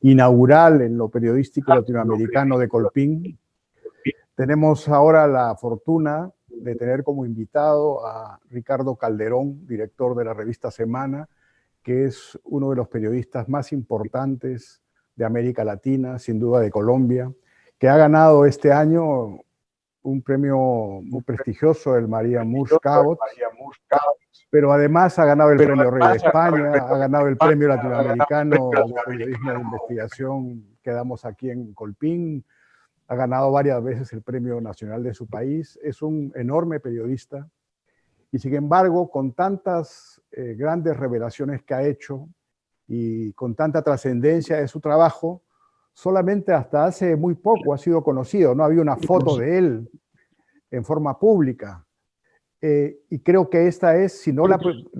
inaugural en lo periodístico latinoamericano de Colpín. Tenemos ahora la fortuna de tener como invitado a Ricardo Calderón, director de la revista Semana, que es uno de los periodistas más importantes de América Latina, sin duda de Colombia, que ha ganado este año un premio muy prestigioso, el María Murs Cabot, pero además ha ganado el premio Rey de España, ha ganado el premio latinoamericano de periodismo de investigación que damos aquí en Colpín, ha ganado varias veces el premio nacional de su país, es un enorme periodista y sin embargo con tantas grandes revelaciones que ha hecho y con tanta trascendencia de su trabajo, solamente hasta hace muy poco ha sido conocido, no había una foto de él en forma pública. Y creo que esta es, si no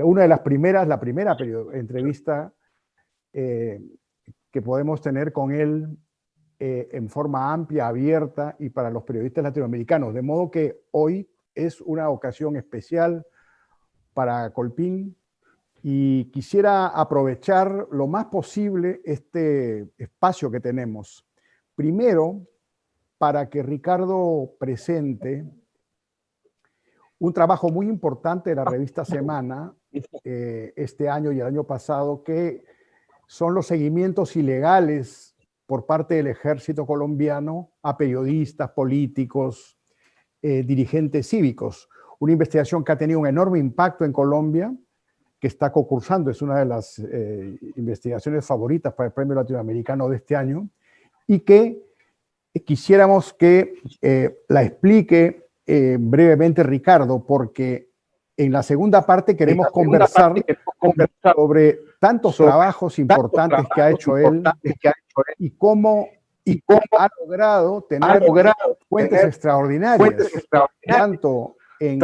una de las primeras, la primera entrevista que podemos tener con él en forma amplia, abierta y para los periodistas latinoamericanos. De modo que hoy es una ocasión especial para Colpín y quisiera aprovechar lo más posible este espacio que tenemos. Primero, para que Ricardo presente un trabajo muy importante de la revista Semana este año y el año pasado, que son los seguimientos ilegales por parte del ejército colombiano a periodistas, políticos, dirigentes cívicos. Una investigación que ha tenido un enorme impacto en Colombia, que está concursando, es una de las investigaciones favoritas para el Premio Latinoamericano de este año, y que quisiéramos que la explique brevemente Ricardo, porque en la segunda parte queremos conversar sobre tantos trabajos importantes que ha hecho él y cómo ha logrado tener fuentes extraordinarias, tanto en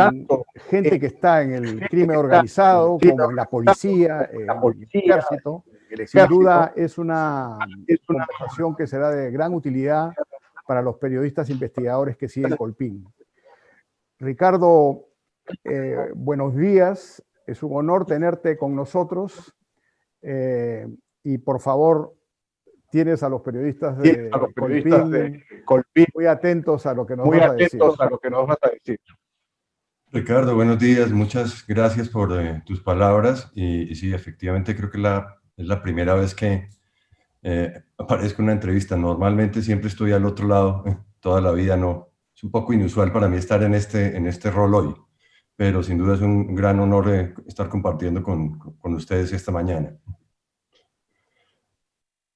gente que está en el crimen organizado, como en la policía, en el ejército. Sin duda es una conversación que será de gran utilidad para los periodistas investigadores que siguen Colpín. Ricardo, buenos días, es un honor tenerte con nosotros y por favor tienes a los periodistas de Colpín muy atentos a lo que nos vas a decir. Ricardo, buenos días, muchas gracias por tus palabras y sí, efectivamente creo que es la primera vez que aparezco en una entrevista. Normalmente siempre estoy al otro lado, toda la vida no. Es un poco inusual para mí estar en este rol hoy, pero sin duda es un gran honor estar compartiendo con ustedes esta mañana.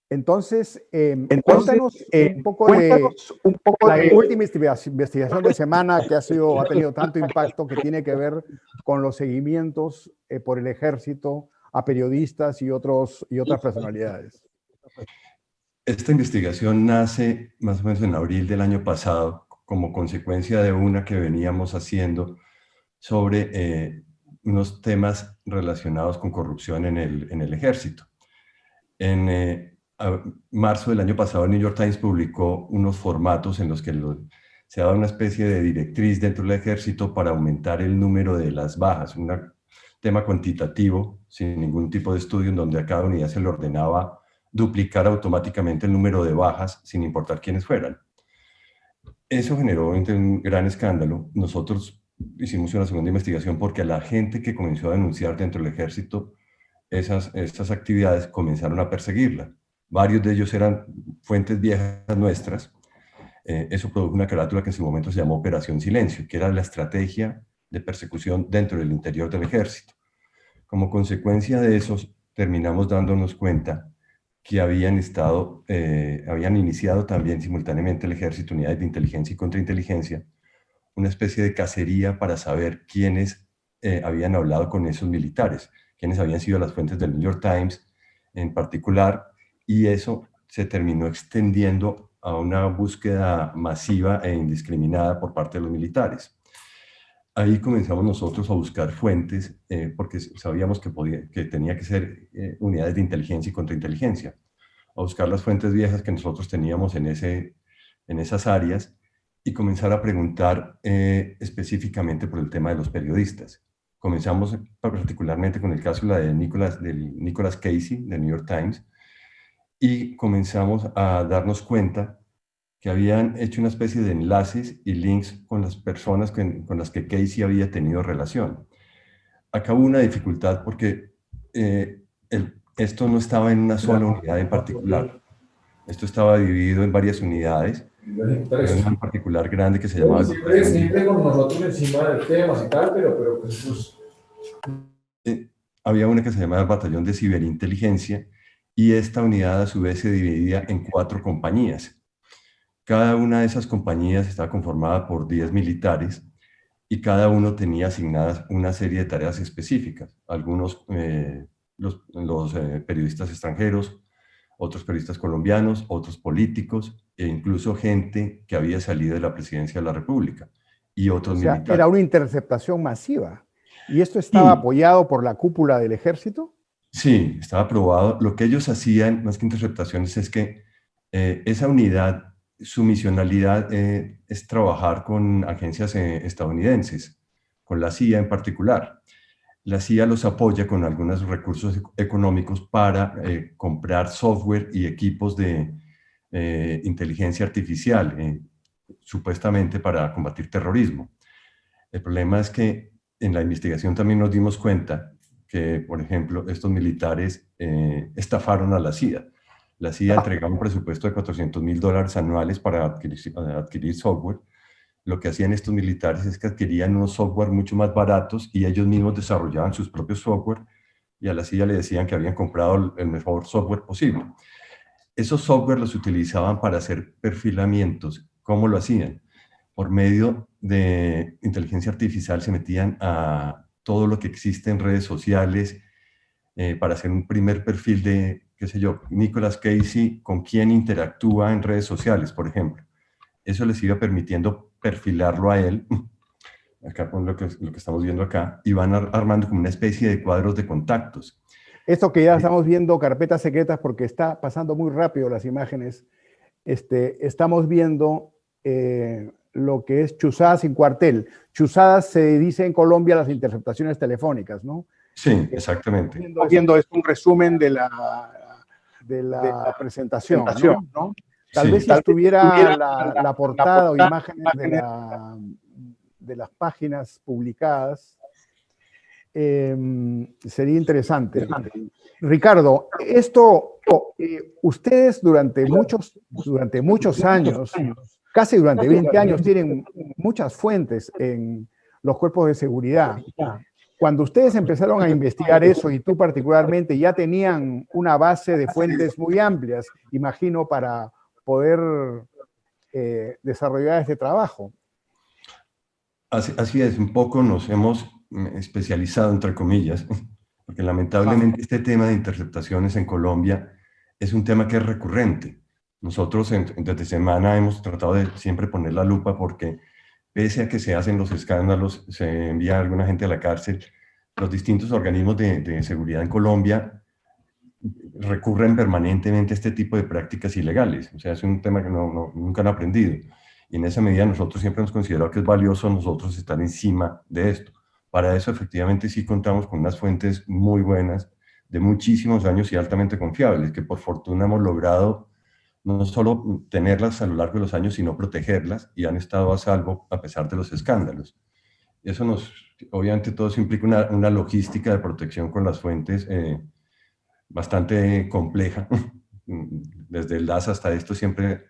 Entonces, cuéntanos un poco de la última investigación de Semana que ha tenido tanto impacto, que tiene que ver con los seguimientos por el ejército a periodistas y otras personalidades. Esta investigación nace más o menos en abril del año pasado como consecuencia de una que veníamos haciendo sobre unos temas relacionados con corrupción en el ejército. En marzo del año pasado, el New York Times publicó unos formatos en los que se daba una especie de directriz dentro del ejército para aumentar el número de las bajas, un tema cuantitativo, sin ningún tipo de estudio, en donde a cada unidad se le ordenaba duplicar automáticamente el número de bajas, sin importar quiénes fueran. Eso generó un gran escándalo. Nosotros hicimos una segunda investigación porque a la gente que comenzó a denunciar dentro del ejército estas actividades comenzaron a perseguirla. Varios de ellos eran fuentes viejas nuestras. Eso produjo una carátula que en su momento se llamó Operación Silencio, que era la estrategia de persecución dentro del interior del ejército. Como consecuencia de eso, terminamos dándonos cuenta que habían iniciado también simultáneamente el ejército, unidades de inteligencia y contrainteligencia, una especie de cacería para saber quiénes habían hablado con esos militares, quiénes habían sido las fuentes del New York Times en particular, y eso se terminó extendiendo a una búsqueda masiva e indiscriminada por parte de los militares. Ahí comenzamos nosotros a buscar fuentes, porque sabíamos que tenía que ser unidades de inteligencia y contrainteligencia, a buscar las fuentes viejas que nosotros teníamos en esas áreas y comenzar a preguntar específicamente por el tema de los periodistas. Comenzamos particularmente con el caso de Nicholas Casey, del New York Times, y comenzamos a darnos cuenta que habían hecho una especie de enlaces y links con las personas con las que Casey había tenido relación. Acá hubo una dificultad porque esto no estaba en una sola unidad en particular. Esto estaba dividido en varias unidades. Había una en particular grande que se llamaba el siempre con nosotros encima de temas y tal, pero pues eso había una que se llamaba el Batallón de Ciberinteligencia y esta unidad a su vez se dividía en 4 compañías. Cada una de esas compañías estaba conformada por 10 militares y cada uno tenía asignadas una serie de tareas específicas. Algunos, los periodistas extranjeros, otros periodistas colombianos, otros políticos e incluso gente que había salido de la presidencia de la República y otros militares. Era una interceptación masiva. ¿Y esto estaba apoyado por la cúpula del ejército? Sí, estaba aprobado. Lo que ellos hacían, más que interceptaciones, es que esa unidad, su misionalidad es trabajar con agencias estadounidenses, con la CIA en particular. La CIA los apoya con algunos recursos económicos para comprar software y equipos de inteligencia artificial, supuestamente para combatir terrorismo. El problema es que en la investigación también nos dimos cuenta que, por ejemplo, estos militares estafaron a la CIA. La CIA entregaba un presupuesto de $400,000 anuales para adquirir software. Lo que hacían estos militares es que adquirían unos software mucho más baratos y ellos mismos desarrollaban sus propios software y a la CIA le decían que habían comprado el mejor software posible. Esos software los utilizaban para hacer perfilamientos. ¿Cómo lo hacían? Por medio de inteligencia artificial se metían a todo lo que existe en redes sociales para hacer un primer perfil de, qué sé yo, Nicolas Casey, con quién interactúa en redes sociales, por ejemplo. Eso les iba permitiendo perfilarlo a él, acá con lo que estamos viendo acá, y van armando como una especie de cuadros de contactos. Esto que ya estamos viendo, carpetas secretas, porque está pasando muy rápido las imágenes, estamos viendo lo que es chuzadas sin cuartel. Chuzadas se dice en Colombia las interceptaciones telefónicas, ¿no? Sí, exactamente. Estamos viendo es un resumen de la presentación, ¿no? Tal vez si estuviera la portada o imágenes de las páginas publicadas, sería interesante. Ricardo, ustedes durante muchos años, casi durante 20 años, tienen muchas fuentes en los cuerpos de seguridad. Cuando ustedes empezaron a investigar eso, y tú particularmente, ya tenían una base de fuentes muy amplias, imagino, para poder desarrollar este trabajo. Así es, un poco nos hemos especializado, entre comillas, porque lamentablemente este tema de interceptaciones en Colombia es un tema que es recurrente. Nosotros desde Semana hemos tratado de siempre poner la lupa porque pese a que se hacen los escándalos, se envía a alguna gente a la cárcel, los distintos organismos de seguridad en Colombia recurren permanentemente a este tipo de prácticas ilegales. O sea, es un tema que nunca han aprendido. Y en esa medida nosotros siempre hemos considerado que es valioso nosotros estar encima de esto. Para eso efectivamente sí contamos con unas fuentes muy buenas, de muchísimos años y altamente confiables, que por fortuna hemos logrado no solo tenerlas a lo largo de los años, sino protegerlas y han estado a salvo a pesar de los escándalos. Eso obviamente todo eso implica una logística de protección con las fuentes bastante compleja. Desde el DAS hasta esto siempre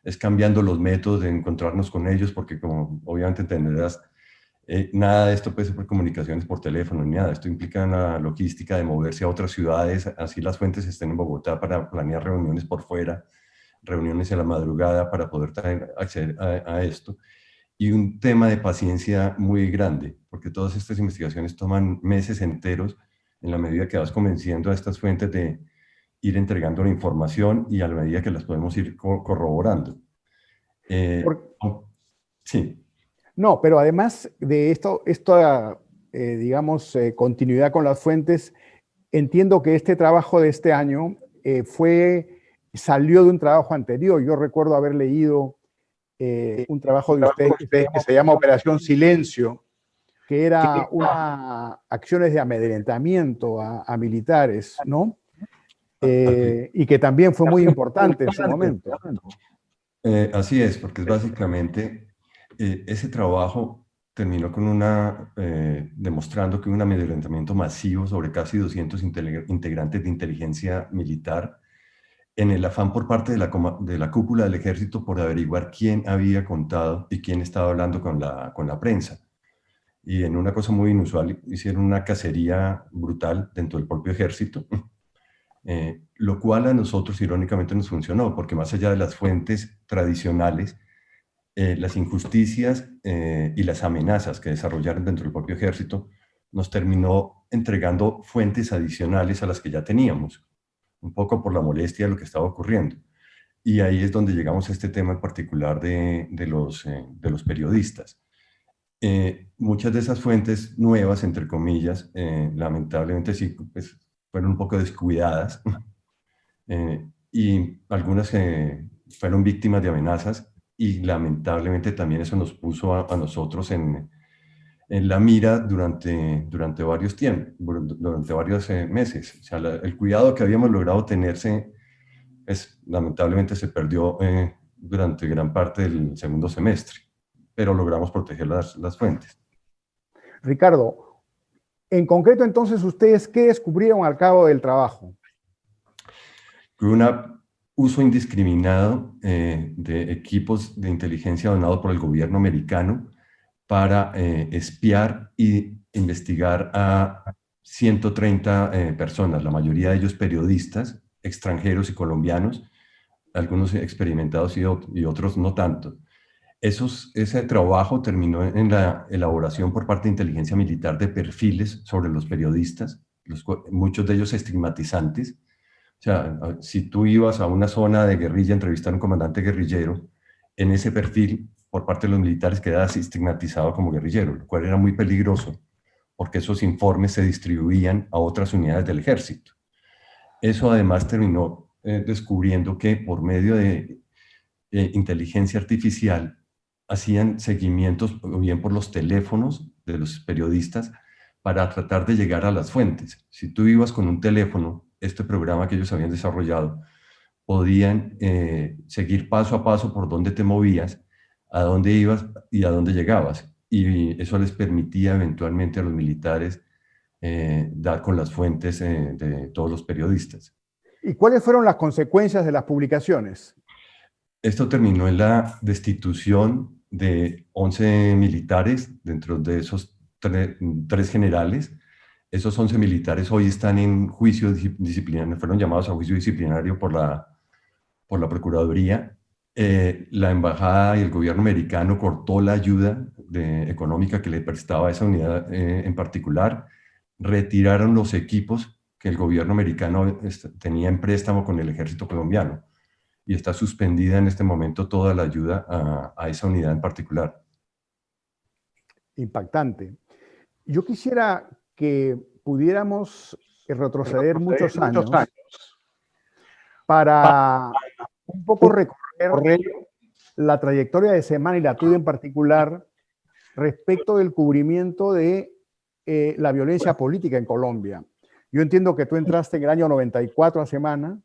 es cambiando los métodos de encontrarnos con ellos, porque como obviamente entenderás, nada de esto puede ser por comunicaciones por teléfono ni nada. Esto implica una logística de moverse a otras ciudades, así las fuentes estén en Bogotá para planear reuniones por fuera, reuniones en la madrugada para poder acceder a esto. Y un tema de paciencia muy grande, porque todas estas investigaciones toman meses enteros en la medida que vas convenciendo a estas fuentes de ir entregando la información y a la medida que las podemos ir corroborando. Sí. No, pero además de esta digamos, continuidad con las fuentes, entiendo que este trabajo de este año salió de un trabajo anterior. Yo recuerdo haber leído un trabajo de ustedes que se llama Operación Silencio, que era acciones de amedrentamiento a militares, ¿no? y que también fue muy importante en su momento. Así es, porque es básicamente ese trabajo terminó con demostrando que hubo un amedrentamiento masivo sobre casi 200 integrantes de inteligencia militar en el afán por parte de la cúpula del ejército por averiguar quién había contado y quién estaba hablando con la prensa. Y en una cosa muy inusual hicieron una cacería brutal dentro del propio ejército, lo cual a nosotros irónicamente nos funcionó, porque más allá de las fuentes tradicionales, las injusticias y las amenazas que desarrollaron dentro del propio ejército nos terminó entregando fuentes adicionales a las que ya teníamos, un poco por la molestia de lo que estaba ocurriendo. Y ahí es donde llegamos a este tema en particular de los periodistas. Muchas de esas fuentes nuevas, entre comillas, lamentablemente sí, pues, fueron un poco descuidadas y algunas fueron víctimas de amenazas y lamentablemente también eso nos puso a nosotros en la mira durante varios tiempos, durante varios meses. O sea, el cuidado que habíamos logrado tenerse, pues, lamentablemente se perdió durante gran parte del segundo semestre, pero logramos proteger las fuentes. Ricardo, en concreto entonces, ¿ustedes qué descubrieron al cabo del trabajo? Un uso indiscriminado de equipos de inteligencia donados por el gobierno americano para espiar e investigar a 130 personas, la mayoría de ellos periodistas, extranjeros y colombianos, algunos experimentados y otros no tanto. Ese trabajo terminó en la elaboración por parte de inteligencia militar de perfiles sobre los periodistas, muchos de ellos estigmatizantes. O sea, si tú ibas a una zona de guerrilla a entrevistar a un comandante guerrillero, en ese perfil, por parte de los militares, quedabas estigmatizado como guerrillero, lo cual era muy peligroso, porque esos informes se distribuían a otras unidades del ejército. Eso además terminó descubriendo que por medio de inteligencia artificial hacían seguimientos o bien por los teléfonos de los periodistas para tratar de llegar a las fuentes. Si tú ibas con un teléfono, este programa que ellos habían desarrollado, podían seguir paso a paso por dónde te movías, a dónde ibas y a dónde llegabas. Y eso les permitía eventualmente a los militares dar con las fuentes de todos los periodistas. ¿Y cuáles fueron las consecuencias de las publicaciones? Esto terminó en la destitución de 11 militares, dentro de esos tres generales. Esos 11 militares hoy están en juicio disciplinario, fueron llamados a juicio disciplinario por la Procuraduría. La embajada y el gobierno americano cortó la ayuda económica que le prestaba a esa unidad en particular. Retiraron los equipos que el gobierno americano tenía en préstamo con el ejército colombiano. Y está suspendida en este momento toda la ayuda a esa unidad en particular. Impactante. Yo quisiera que pudiéramos retroceder muchos años para un poco recorrer la trayectoria de Semana y la tuya en particular respecto del cubrimiento de la violencia política en Colombia. Yo entiendo que tú entraste en el año 94 a Semana,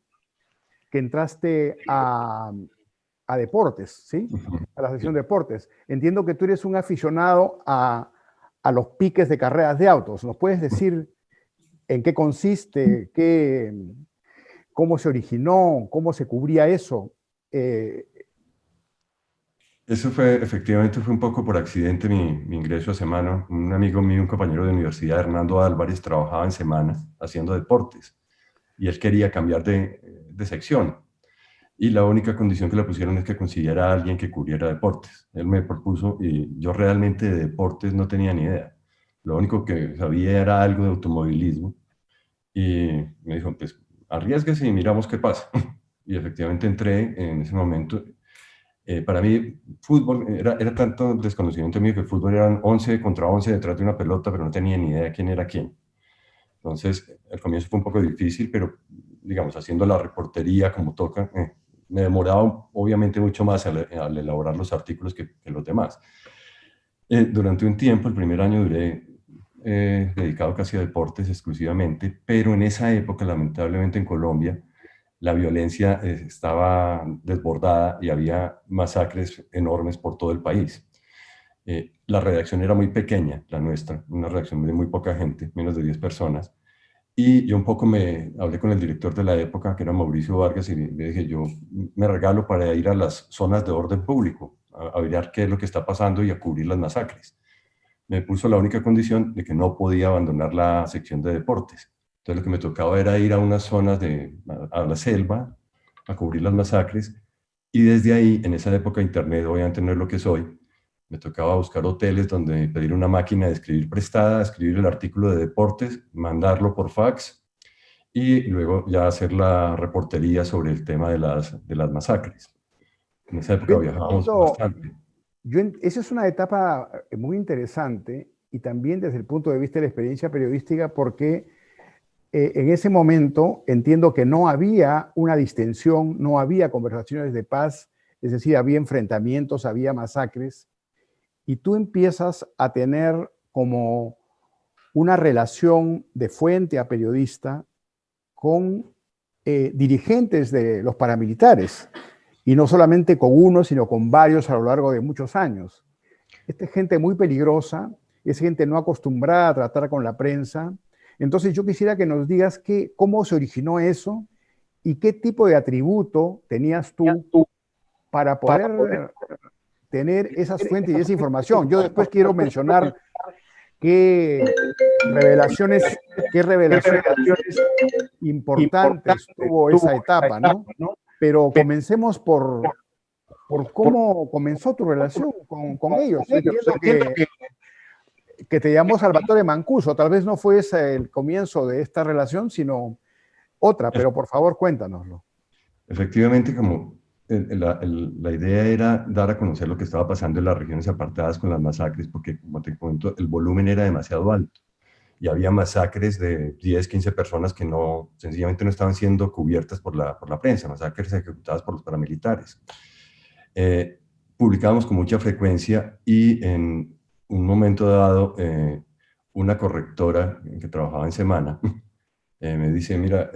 que entraste a deportes, ¿sí? A la sección de deportes. Entiendo que tú eres un aficionado a los piques de carreras de autos. ¿Nos puedes decir en qué consiste, cómo se originó, cómo se cubría eso? Eso efectivamente fue un poco por accidente mi ingreso a Semana. Un amigo mío, un compañero de universidad, Hernando Álvarez, trabajaba en Semana haciendo deportes y él quería cambiar de sección. Y la única condición que le pusieron es que consiguiera a alguien que cubriera deportes. Él me propuso y yo realmente de deportes no tenía ni idea. Lo único que sabía era algo de automovilismo. Y me dijo, pues arriésguese y miramos qué pasa. Y efectivamente entré en ese momento. Para mí, fútbol era tanto desconocimiento mío que el fútbol eran 11 contra 11 detrás de una pelota, pero no tenía ni idea de quién era quién. Entonces, el comienzo fue un poco difícil, pero digamos, haciendo la reportería como toca, me demoraba obviamente mucho más al elaborar los artículos que los demás. Durante un tiempo, el primer año duré dedicado casi a deportes exclusivamente, pero en esa época, lamentablemente en Colombia, la violencia estaba desbordada y había masacres enormes por todo el país. La redacción era muy pequeña, la nuestra, una redacción de muy poca gente, menos de 10 personas. Y yo un poco me hablé con el director de la época, que era Mauricio Vargas, y le dije, yo me regalo para ir a las zonas de orden público, a ver qué es lo que está pasando y a cubrir las masacres. Me puso la única condición de que no podía abandonar la sección de deportes. Entonces lo que me tocaba era ir a unas zonas a la selva, a cubrir las masacres, y desde ahí, en esa época internet, obviamente no es lo que soy, me tocaba buscar hoteles donde pedir una máquina de escribir prestada, escribir el artículo de deportes, mandarlo por fax y luego ya hacer la reportería sobre el tema de las masacres. En esa época Yo viajábamos entiendo, bastante. esa es una etapa muy interesante y también desde el punto de vista de la experiencia periodística, porque en ese momento entiendo que no había una distensión, no había conversaciones de paz, es decir, había enfrentamientos, había masacres, y tú empiezas a tener como una relación de fuente a periodista con dirigentes de los paramilitares, y no solamente con uno, sino con varios a lo largo de muchos años. Esta es gente muy peligrosa, es gente no acostumbrada a tratar con la prensa. Entonces yo quisiera que nos digas cómo se originó eso y qué tipo de atributo tenías tú para poder tener esas fuentes y esa información. Yo después quiero mencionar qué revelaciones, qué revelaciones importantes tuvo esa etapa, ¿no? Pero comencemos por cómo comenzó tu relación con ellos. Yo entiendo que te llamó Salvatore Mancuso. Tal vez no fue ese el comienzo de esta relación, sino otra, pero por favor cuéntanoslo. Efectivamente, como la idea era dar a conocer lo que estaba pasando en las regiones apartadas con las masacres, porque, como te cuento, el volumen era demasiado alto y había masacres de 10, 15 personas que sencillamente no estaban siendo cubiertas por la prensa, masacres ejecutadas por los paramilitares. Publicábamos con mucha frecuencia y en un momento dado, una correctora que trabajaba en Semana me dice, mira,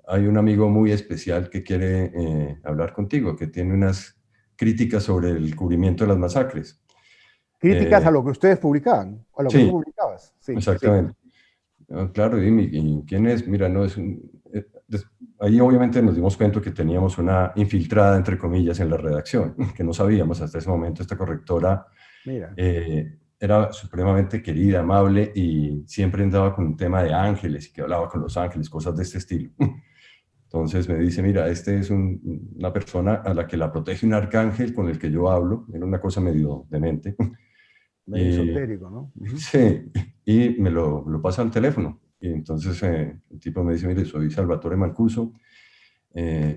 hay un amigo muy especial que quiere hablar contigo, que tiene unas críticas sobre el cubrimiento de las masacres. Críticas a lo que ustedes publicaban, a lo que tú Sí, publicabas. Sí, exactamente. Claro, ¿y quién es? Mira, no es ahí obviamente nos dimos cuenta que teníamos una infiltrada, entre comillas, en la redacción, que no sabíamos hasta ese momento. Esta correctora mira. era supremamente querida, amable y siempre andaba con un tema de ángeles y que hablaba con los ángeles, cosas de este estilo. Entonces me dice, mira, este es una persona a la que la protege un arcángel con el que yo hablo. Era una cosa medio demente. Medio esotérico, ¿no? Sí, y me lo pasa al teléfono. Y entonces el tipo me dice, mire, soy Salvatore Mancuso,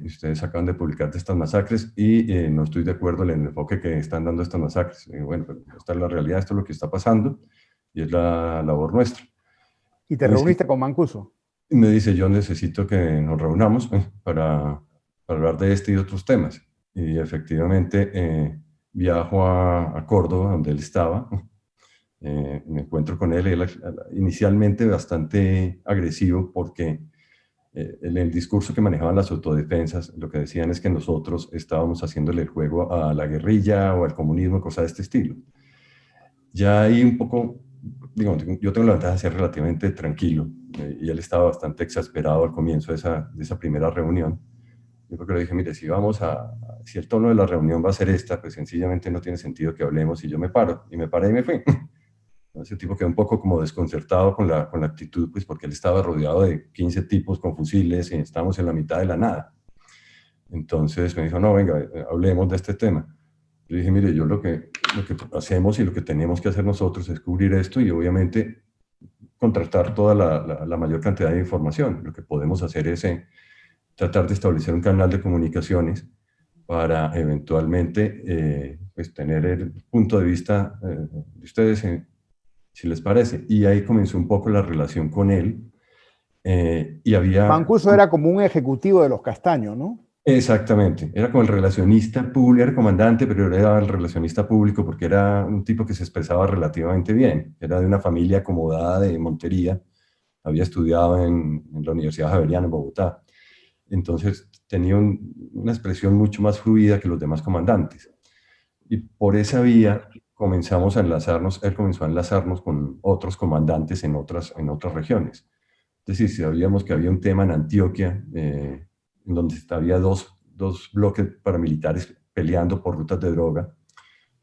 ustedes acaban de publicar de estas masacres y no estoy de acuerdo en el enfoque que están dando estas masacres. Bueno, pero esta es la realidad, esto es lo que está pasando y es la labor nuestra. ¿Y te reuniste con Mancuso? Y me dice, yo necesito que nos reunamos para hablar de este y otros temas. Y efectivamente viajo a Córdoba, donde él estaba. Me encuentro con él, inicialmente bastante agresivo porque en el discurso que manejaban las autodefensas, lo que decían es que nosotros estábamos haciéndole el juego a la guerrilla o al comunismo, cosas de este estilo. Ya ahí un poco, digo, yo tengo la ventaja de ser relativamente tranquilo y él estaba bastante exasperado al comienzo de esa primera reunión. Yo creo que le dije, mire, si el tono de la reunión va a ser esta, pues sencillamente no tiene sentido que hablemos y yo me paro. Y me paré y me fui. Ese tipo quedó un poco como desconcertado con la actitud, pues porque él estaba rodeado de 15 tipos con fusiles y estábamos en la mitad de la nada. Entonces me dijo, no, venga, hablemos de este tema. Yo dije, mire, yo lo que hacemos y lo que tenemos que hacer nosotros es cubrir esto y obviamente contrastar toda la mayor cantidad de información. Lo que podemos hacer es tratar de establecer un canal de comunicaciones para eventualmente pues tener el punto de vista de ustedes, si les parece. Y ahí comenzó un poco la relación con él. Y había... Mancuso era como un ejecutivo de los Castaño, ¿no? Exactamente, era como el relacionista público, era comandante, pero era el relacionista público porque era un tipo que se expresaba relativamente bien. Era de una familia acomodada de Montería, había estudiado en la Universidad Javeriana en Bogotá. Entonces tenía una expresión mucho más fluida que los demás comandantes. Y por esa vía comenzamos a enlazarnos, él comenzó a enlazarnos con otros comandantes en otras regiones. Es decir, si sabíamos que había un tema en Antioquia, en donde había dos bloques paramilitares peleando por rutas de droga,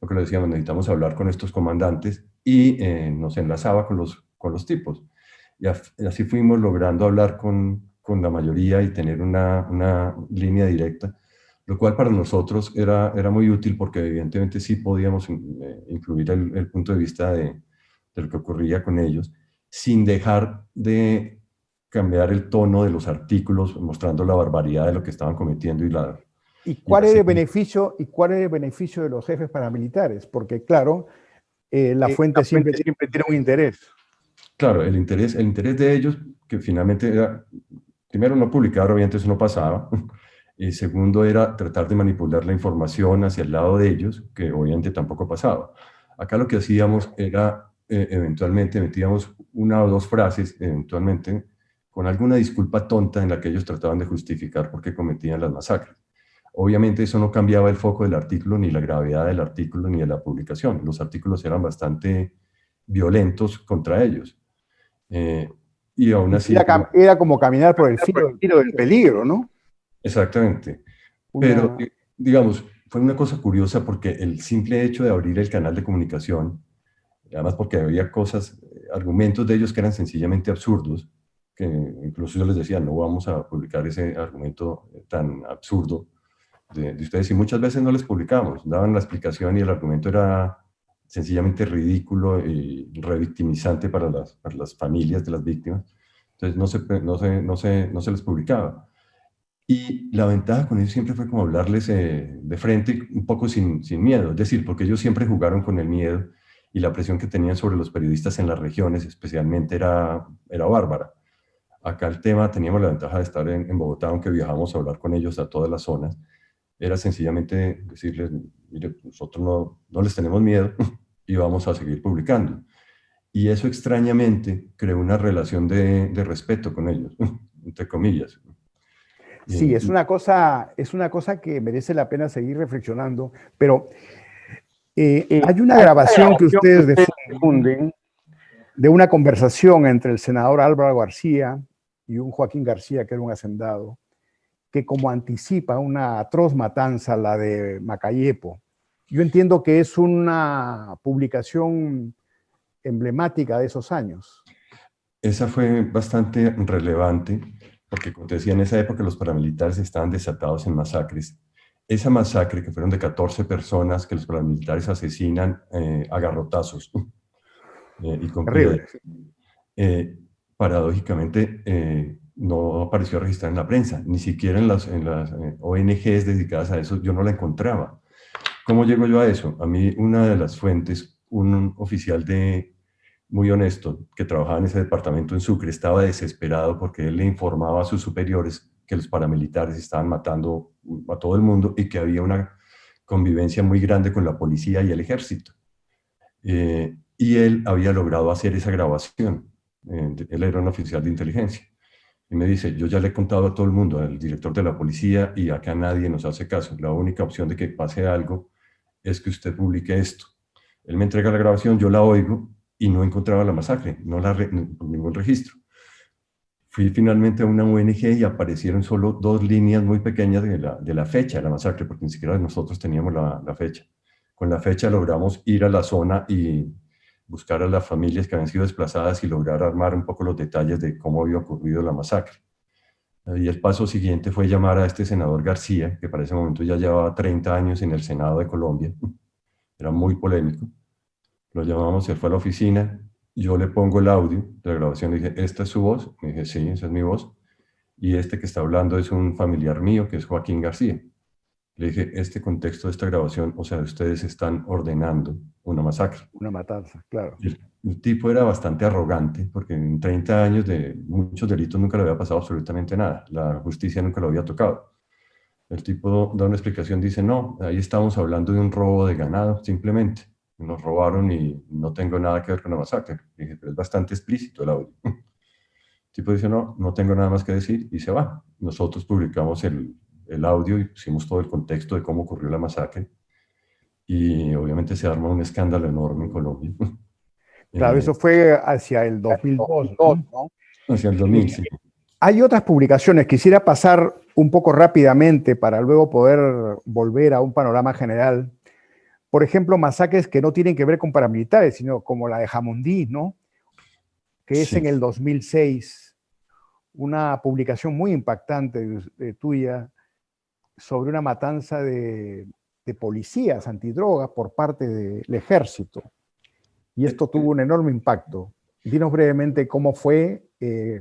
lo que le decíamos, necesitamos hablar con estos comandantes y nos enlazaba con los tipos. Y así fuimos logrando hablar con la mayoría y tener una línea directa, lo cual para nosotros era muy útil porque evidentemente sí podíamos incluir el punto de vista de lo que ocurría con ellos, sin dejar de cambiar el tono de los artículos, mostrando la barbaridad de lo que estaban cometiendo ¿Y y cuál la es el beneficio, de los jefes paramilitares? Porque, claro, la fuente siempre tiene un interés. Claro, el interés de ellos, que finalmente era, primero, no publicar, obviamente eso no pasaba, y segundo era tratar de manipular la información hacia el lado de ellos, que obviamente tampoco pasaba. Acá lo que hacíamos era, eventualmente metíamos una o dos frases, eventualmente, con alguna disculpa tonta en la que ellos trataban de justificar por qué cometían las masacres. Obviamente eso no cambiaba el foco del artículo, ni la gravedad del artículo, ni de la publicación. Los artículos eran bastante violentos contra ellos. Eh, y aún así, Era como caminar por el filo del peligro, ¿no? exactamente. Pero, Una, digamos, fue una cosa curiosa porque el simple hecho de abrir el canal de comunicación, además porque había cosas, argumentos de ellos que eran sencillamente absurdos, que incluso yo les decía, no vamos a publicar ese argumento tan absurdo de ustedes, y muchas veces no les publicamos, daban la explicación y el argumento era sencillamente ridículo y revictimizante para las familias de las víctimas. Entonces no se les publicaba. Y la ventaja con ellos siempre fue como hablarles de frente, un poco sin miedo, es decir, porque ellos siempre jugaron con el miedo y la presión que tenían sobre los periodistas en las regiones especialmente era bárbara. Acá el tema, teníamos la ventaja de estar en Bogotá, aunque viajamos a hablar con ellos a todas las zonas, era sencillamente decirles, mire, nosotros no les tenemos miedo y vamos a seguir publicando. Y eso extrañamente creó una relación de respeto con ellos, entre comillas. sí, es una cosa que merece la pena seguir reflexionando, pero hay una grabación que ustedes difunden de una conversación entre el senador Álvaro García y un Joaquín García, que era un hacendado, que como anticipa una atroz matanza, la de Macayepo. Yo entiendo que es una publicación emblemática de esos años. Esa fue bastante relevante, porque como te decía, en esa época los paramilitares estaban desatados en masacres. Esa masacre, que fueron de 14 personas que los paramilitares asesinan a garrotazos y con piedras, Terrible. paradójicamente no apareció registrada en la prensa, ni siquiera en las ONGs dedicadas a eso, yo no la encontraba. ¿Cómo llego yo a eso? A mí una de las fuentes, un oficial muy honesto que trabajaba en ese departamento en Sucre, estaba desesperado porque él le informaba a sus superiores que los paramilitares estaban matando a todo el mundo y que había una convivencia muy grande con la policía y el ejército. Y él había logrado hacer esa grabación. Él era un oficial de inteligencia. Y me dice, yo ya le he contado a todo el mundo, al director de la policía, y acá nadie nos hace caso. La única opción de que pase algo es que usted publique esto. Él me entrega la grabación, yo la oigo y no encontraba la masacre, ningún registro. Fui finalmente a una ONG y aparecieron solo dos líneas muy pequeñas de la fecha de la masacre, porque ni siquiera nosotros teníamos la fecha. Con la fecha logramos ir a la zona y buscar a las familias que habían sido desplazadas y lograr armar un poco los detalles de cómo había ocurrido la masacre. Y el paso siguiente fue llamar a este senador García, que para ese momento ya llevaba 30 años en el Senado de Colombia, era muy polémico. Lo llamamos, él fue a la oficina, yo le pongo el audio de la grabación, le dije, ¿esta es su voz? Me dije, sí, esa es mi voz. Y este que está hablando es un familiar mío, que es Joaquín García. Le dije, este contexto de esta grabación, o sea, ustedes están ordenando una masacre. Una matanza, claro. El tipo era bastante arrogante, porque en 30 años de muchos delitos nunca le había pasado absolutamente nada. La justicia nunca lo había tocado. El tipo da una explicación, dice, no, ahí estamos hablando de un robo de ganado, simplemente. Nos robaron y no tengo nada que ver con la masacre. Dije, pero es bastante explícito el audio. El tipo dice, no, no tengo nada más que decir y se va. Nosotros publicamos el audio y pusimos todo el contexto de cómo ocurrió la masacre y obviamente se arma un escándalo enorme en Colombia. Claro, Eh, eso fue hacia el 2002, ¿no? hacia el 2000, sí. Hay otras publicaciones, quisiera pasar un poco rápidamente para luego poder volver a un panorama general. Por ejemplo, masacres que no tienen que ver con paramilitares, sino como la de Jamundí, ¿no? Que es Sí. en el 2006, una publicación muy impactante tuya sobre una matanza de policías antidrogas por parte del ejército. Y esto tuvo un enorme impacto. Dinos brevemente cómo fue,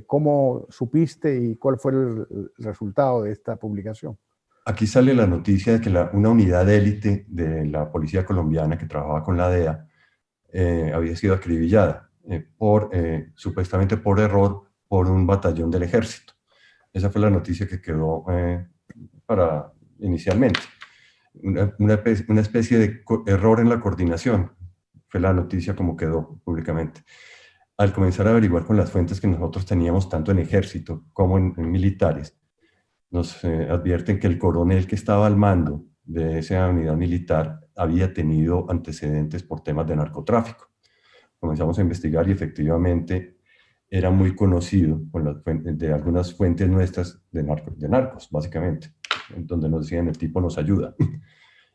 cómo supiste y cuál fue el resultado de esta publicación. Aquí sale la noticia de que una unidad de élite de la policía colombiana que trabajaba con la DEA había sido acribillada supuestamente por error por un batallón del ejército. Esa fue la noticia que quedó inicialmente. Una especie de error en la coordinación fue la noticia como quedó públicamente. Al comenzar a averiguar con las fuentes que nosotros teníamos tanto en ejército como en militares, nos advierten que el coronel que estaba al mando de esa unidad militar había tenido antecedentes por temas de narcotráfico. Comenzamos a investigar y efectivamente era muy conocido de algunas fuentes nuestras de narcos, básicamente, donde nos decían el tipo nos ayuda.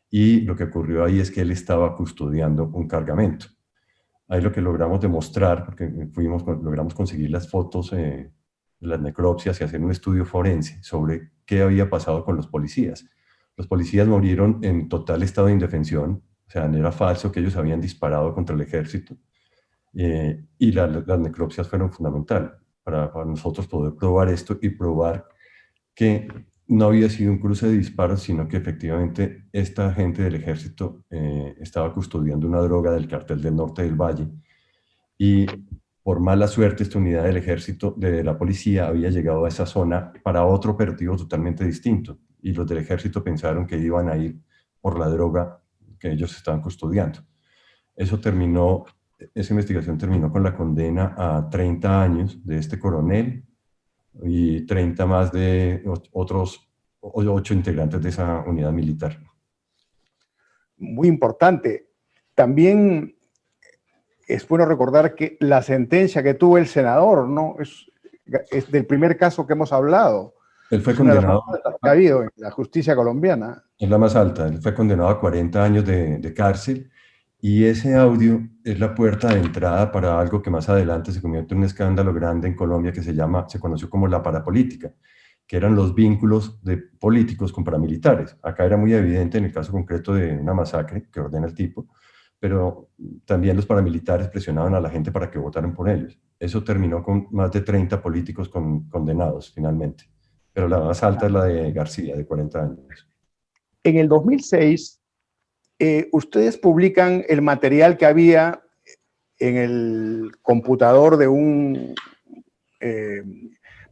Y lo que ocurrió ahí es que él estaba custodiando un cargamento. Ahí lo que logramos demostrar, porque logramos conseguir las fotos de las necropsias y hacer un estudio forense sobre qué había pasado con los policías. Los policías murieron en total estado de indefensión, o sea, no era falso que ellos habían disparado contra el ejército, y las necropsias fueron fundamentales para nosotros poder probar esto y probar que no había sido un cruce de disparos, sino que efectivamente esta gente del ejército estaba custodiando una droga del cartel del norte del Valle y por mala suerte esta unidad del ejército, de la policía, había llegado a esa zona para otro operativo totalmente distinto y los del ejército pensaron que iban a ir por la droga que ellos estaban custodiando. Esa investigación terminó con la condena a 30 años de este coronel y 30 más de otros 8 integrantes de esa unidad militar. Muy importante. También es bueno recordar que la sentencia que tuvo el senador, ¿no? Es del primer caso que hemos hablado. Él fue Es una de las condenado. más altas que ha habido en la justicia colombiana. Es la más alta. Él fue condenado a 40 años de cárcel y ese audio es la puerta de entrada para algo que más adelante se convierte en un escándalo grande en Colombia que se conoció como la parapolítica, que eran los vínculos de políticos con paramilitares. Acá era muy evidente en el caso concreto de una masacre que ordena el tipo, pero también los paramilitares presionaban a la gente para que votaran por ellos. Eso terminó con más de 30 políticos condenados finalmente, pero la más alta es la de García, de 40 años. En el 2006, ustedes publican el material que había en el computador de un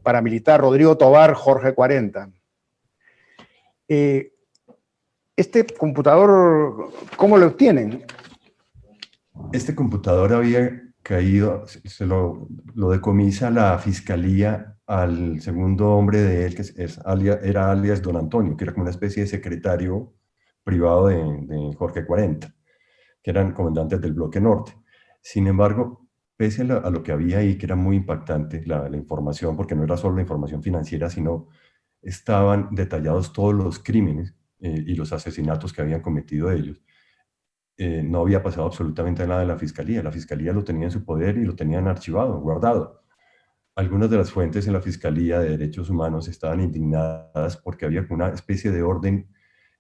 paramilitar, Rodrigo Tobar, Jorge 40. Este computador, ¿cómo lo obtienen? Este computador había caído, lo decomisa la fiscalía al segundo hombre de él, que era alias Don Antonio, que era como una especie de secretario privado de Jorge 40, que eran comandantes del bloque norte. Sin embargo, pese a lo que había ahí, que era muy impactante la información, porque no era solo la información financiera, sino estaban detallados todos los crímenes y los asesinatos que habían cometido ellos. No había pasado absolutamente nada en la fiscalía. La fiscalía lo tenía en su poder y lo tenían archivado, guardado. Algunas de las fuentes en la Fiscalía de Derechos Humanos estaban indignadas porque había una especie de orden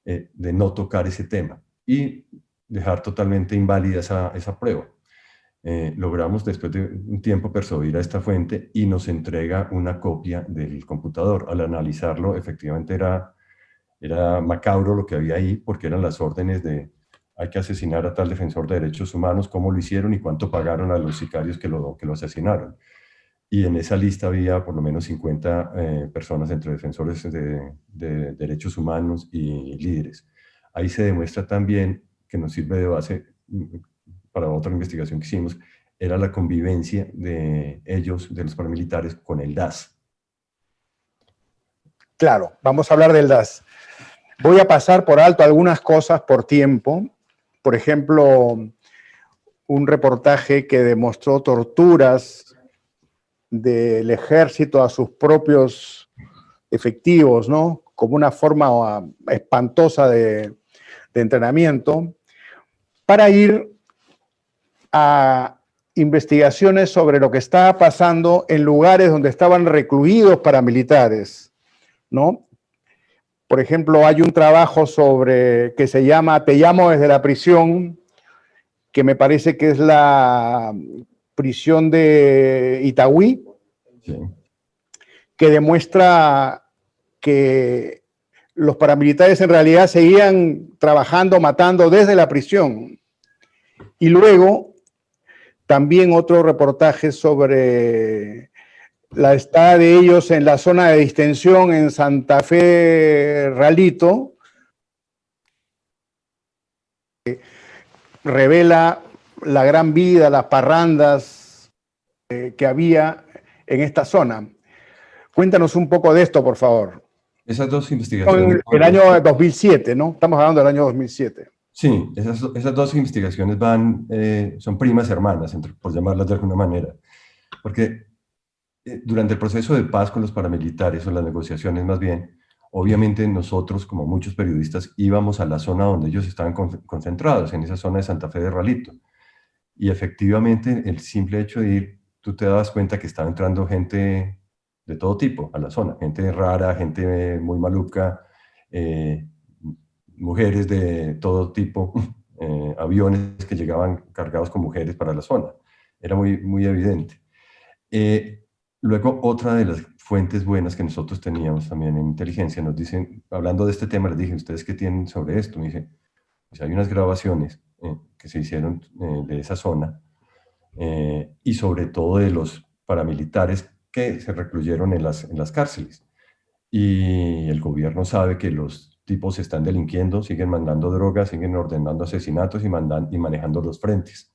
de no tocar ese tema y dejar totalmente inválida esa prueba. Logramos después de un tiempo persuadir a esta fuente y nos entrega una copia del computador. Al analizarlo, efectivamente era macabro lo que había ahí porque eran las órdenes de hay que asesinar a tal defensor de derechos humanos, cómo lo hicieron y cuánto pagaron a los sicarios que lo asesinaron. y en esa lista había por lo menos 50 personas entre defensores de derechos humanos y líderes. Ahí se demuestra también, que nos sirve de base para otra investigación que hicimos, era la convivencia de ellos, de los paramilitares, con el DAS. Claro, vamos a hablar del DAS. Voy a pasar por alto algunas cosas por tiempo. Por ejemplo, un reportaje que demostró torturas del ejército a sus propios efectivos, ¿no? Como una forma espantosa de entrenamiento, para ir a investigaciones sobre lo que estaba pasando en lugares donde estaban recluidos paramilitares, ¿no? Por ejemplo, hay un trabajo que se llama Te llamo desde la prisión, que me parece que es la prisión de Itagüí, Sí. que demuestra que los paramilitares en realidad seguían trabajando, matando desde la prisión. Y luego también otro reportaje sobre la estada de ellos en la zona de distensión en Santa Fe, Ralito, revela la gran vida, las parrandas que había en esta zona. Cuéntanos un poco de esto, por favor. Esas dos investigaciones... El año 2007, ¿no? Estamos hablando del año 2007. Sí, esas dos investigaciones son primas hermanas, por llamarlas de alguna manera, porque durante el proceso de paz con los paramilitares, o las negociaciones más bien, obviamente nosotros, como muchos periodistas, íbamos a la zona donde ellos estaban concentrados, en esa zona de Santa Fe de Ralito. Y efectivamente, el simple hecho de ir, tú te dabas cuenta que estaba entrando gente de todo tipo a la zona, gente rara, gente muy maluca, mujeres de todo tipo, aviones que llegaban cargados con mujeres para la zona. Era muy, muy evidente. Luego, otra de las fuentes buenas que nosotros teníamos también en inteligencia, nos dicen, hablando de este tema, les dije, ¿ustedes qué tienen sobre esto? Me dice, pues hay unas grabaciones que se hicieron de esa zona y sobre todo de los paramilitares que se recluyeron en las cárceles. Y el gobierno sabe que los tipos están delinquiendo, siguen mandando drogas, siguen ordenando asesinatos y manejando los frentes.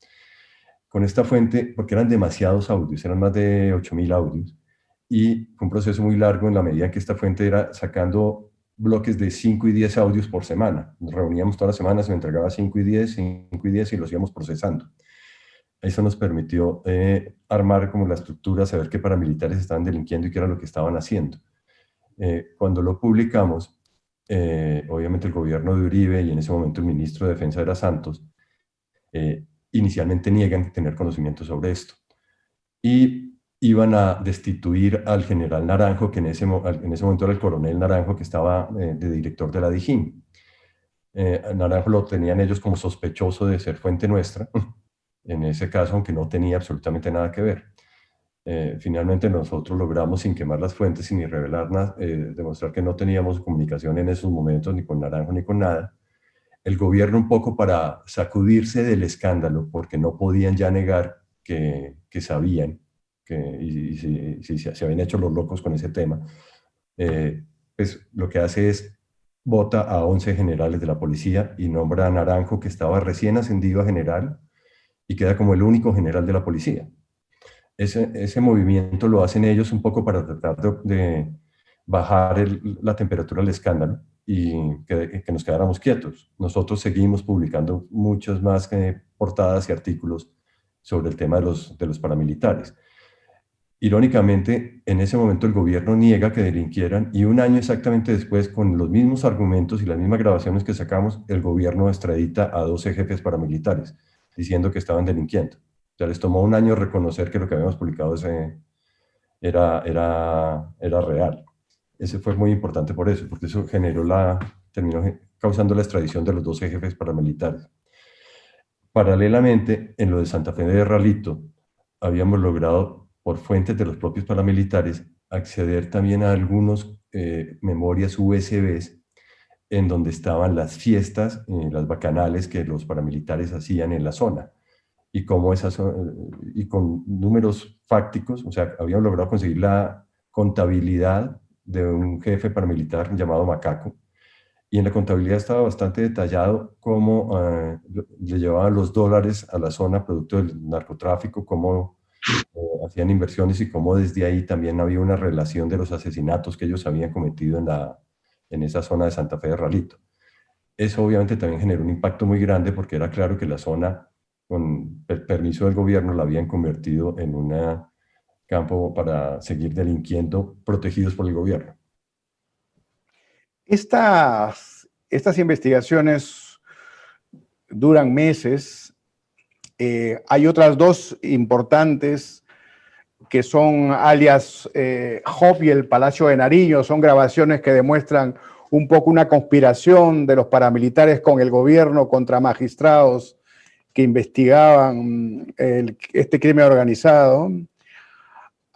Con esta fuente, porque eran demasiados audios, eran más de 8.000 audios, y fue un proceso muy largo en la medida en que esta fuente era sacando bloques de 5 y 10 audios por semana. Nos reuníamos todas las semanas, se me entregaba 5 y 10, 5 y 10 y los íbamos procesando. Eso nos permitió armar como la estructura, saber qué paramilitares estaban delinquiendo y qué era lo que estaban haciendo. Cuando lo publicamos, obviamente el gobierno de Uribe y en ese momento el ministro de Defensa era Santos, inicialmente niegan tener conocimiento sobre esto. Y iban a destituir al general Naranjo, que en ese momento era el coronel Naranjo, que estaba de director de la DIJÍN. Naranjo lo tenían ellos como sospechoso de ser fuente nuestra, en ese caso, aunque no tenía absolutamente nada que ver. Finalmente nosotros logramos, sin quemar las fuentes y ni revelar nada, demostrar que no teníamos comunicación en esos momentos ni con Naranjo ni con nada. El gobierno, un poco para sacudirse del escándalo, porque no podían ya negar que sabían y se habían hecho los locos con ese tema, pues lo que hace es vota a 11 generales de la policía y nombra a Naranjo, que estaba recién ascendido a general, y queda como el único general de la policía. Ese movimiento lo hacen ellos un poco para tratar de bajar la temperatura del escándalo y que nos quedáramos quietos. Nosotros seguimos publicando muchas más portadas y artículos sobre el tema de los paramilitares. Irónicamente, en ese momento el gobierno niega que delinquieran y un año exactamente después, con los mismos argumentos y las mismas grabaciones que sacamos, el gobierno extradita a 12 jefes paramilitares diciendo que estaban delinquiendo. Ya les tomó un año reconocer que lo que habíamos publicado era real. Ese fue muy importante por eso, porque eso terminó causando la extradición de los 12 jefes paramilitares. Paralelamente, en lo de Santa Fe de Ralito, habíamos logrado, por fuentes de los propios paramilitares, acceder también a algunos memorias USBs en donde estaban las fiestas, las bacanales que los paramilitares hacían en la zona. y cómo y con números fácticos, o sea, habían logrado conseguir la contabilidad de un jefe paramilitar llamado Macaco, y en la contabilidad estaba bastante detallado cómo le llevaban los dólares a la zona producto del narcotráfico, cómo hacían inversiones y cómo desde ahí también había una relación de los asesinatos que ellos habían cometido en esa zona de Santa Fe de Ralito. Eso obviamente también generó un impacto muy grande porque era claro que la zona, con permiso del gobierno, la habían convertido en un campo para seguir delinquiendo protegidos por el gobierno. Estas investigaciones duran meses. Hay otras dos importantes que son alias Hop y el Palacio de Nariño. Son grabaciones que demuestran un poco una conspiración de los paramilitares con el gobierno contra magistrados que investigaban este crimen organizado.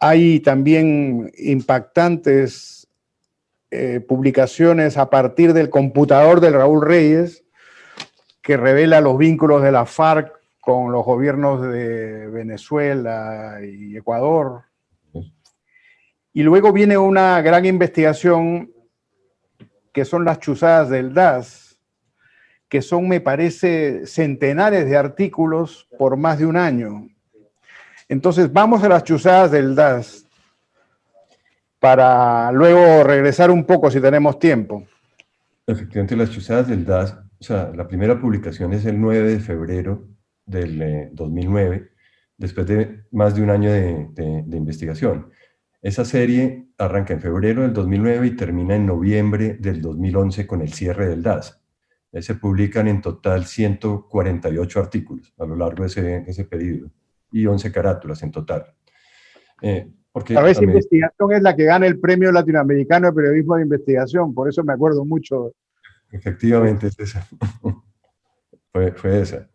Hay también impactantes publicaciones a partir del computador de Raúl Reyes, que revela los vínculos de la FARC con los gobiernos de Venezuela y Ecuador. Y luego viene una gran investigación que son las chuzadas del DAS, que son, me parece, centenares de artículos por más de un año. Entonces, vamos a las chuzadas del DAS para luego regresar un poco si tenemos tiempo. Efectivamente, las chuzadas del DAS, o sea, la primera publicación es el 9 de febrero del 2009, después de más de un año de investigación. Esa serie arranca en febrero del 2009 y termina en noviembre del 2011 con el cierre del DAS. Se publican en total 148 artículos a lo largo de ese periodo y 11 carátulas en total. Porque esa investigación es la que gana el Premio Latinoamericano de Periodismo de Investigación, por eso me acuerdo mucho. Efectivamente, es esa. fue esa.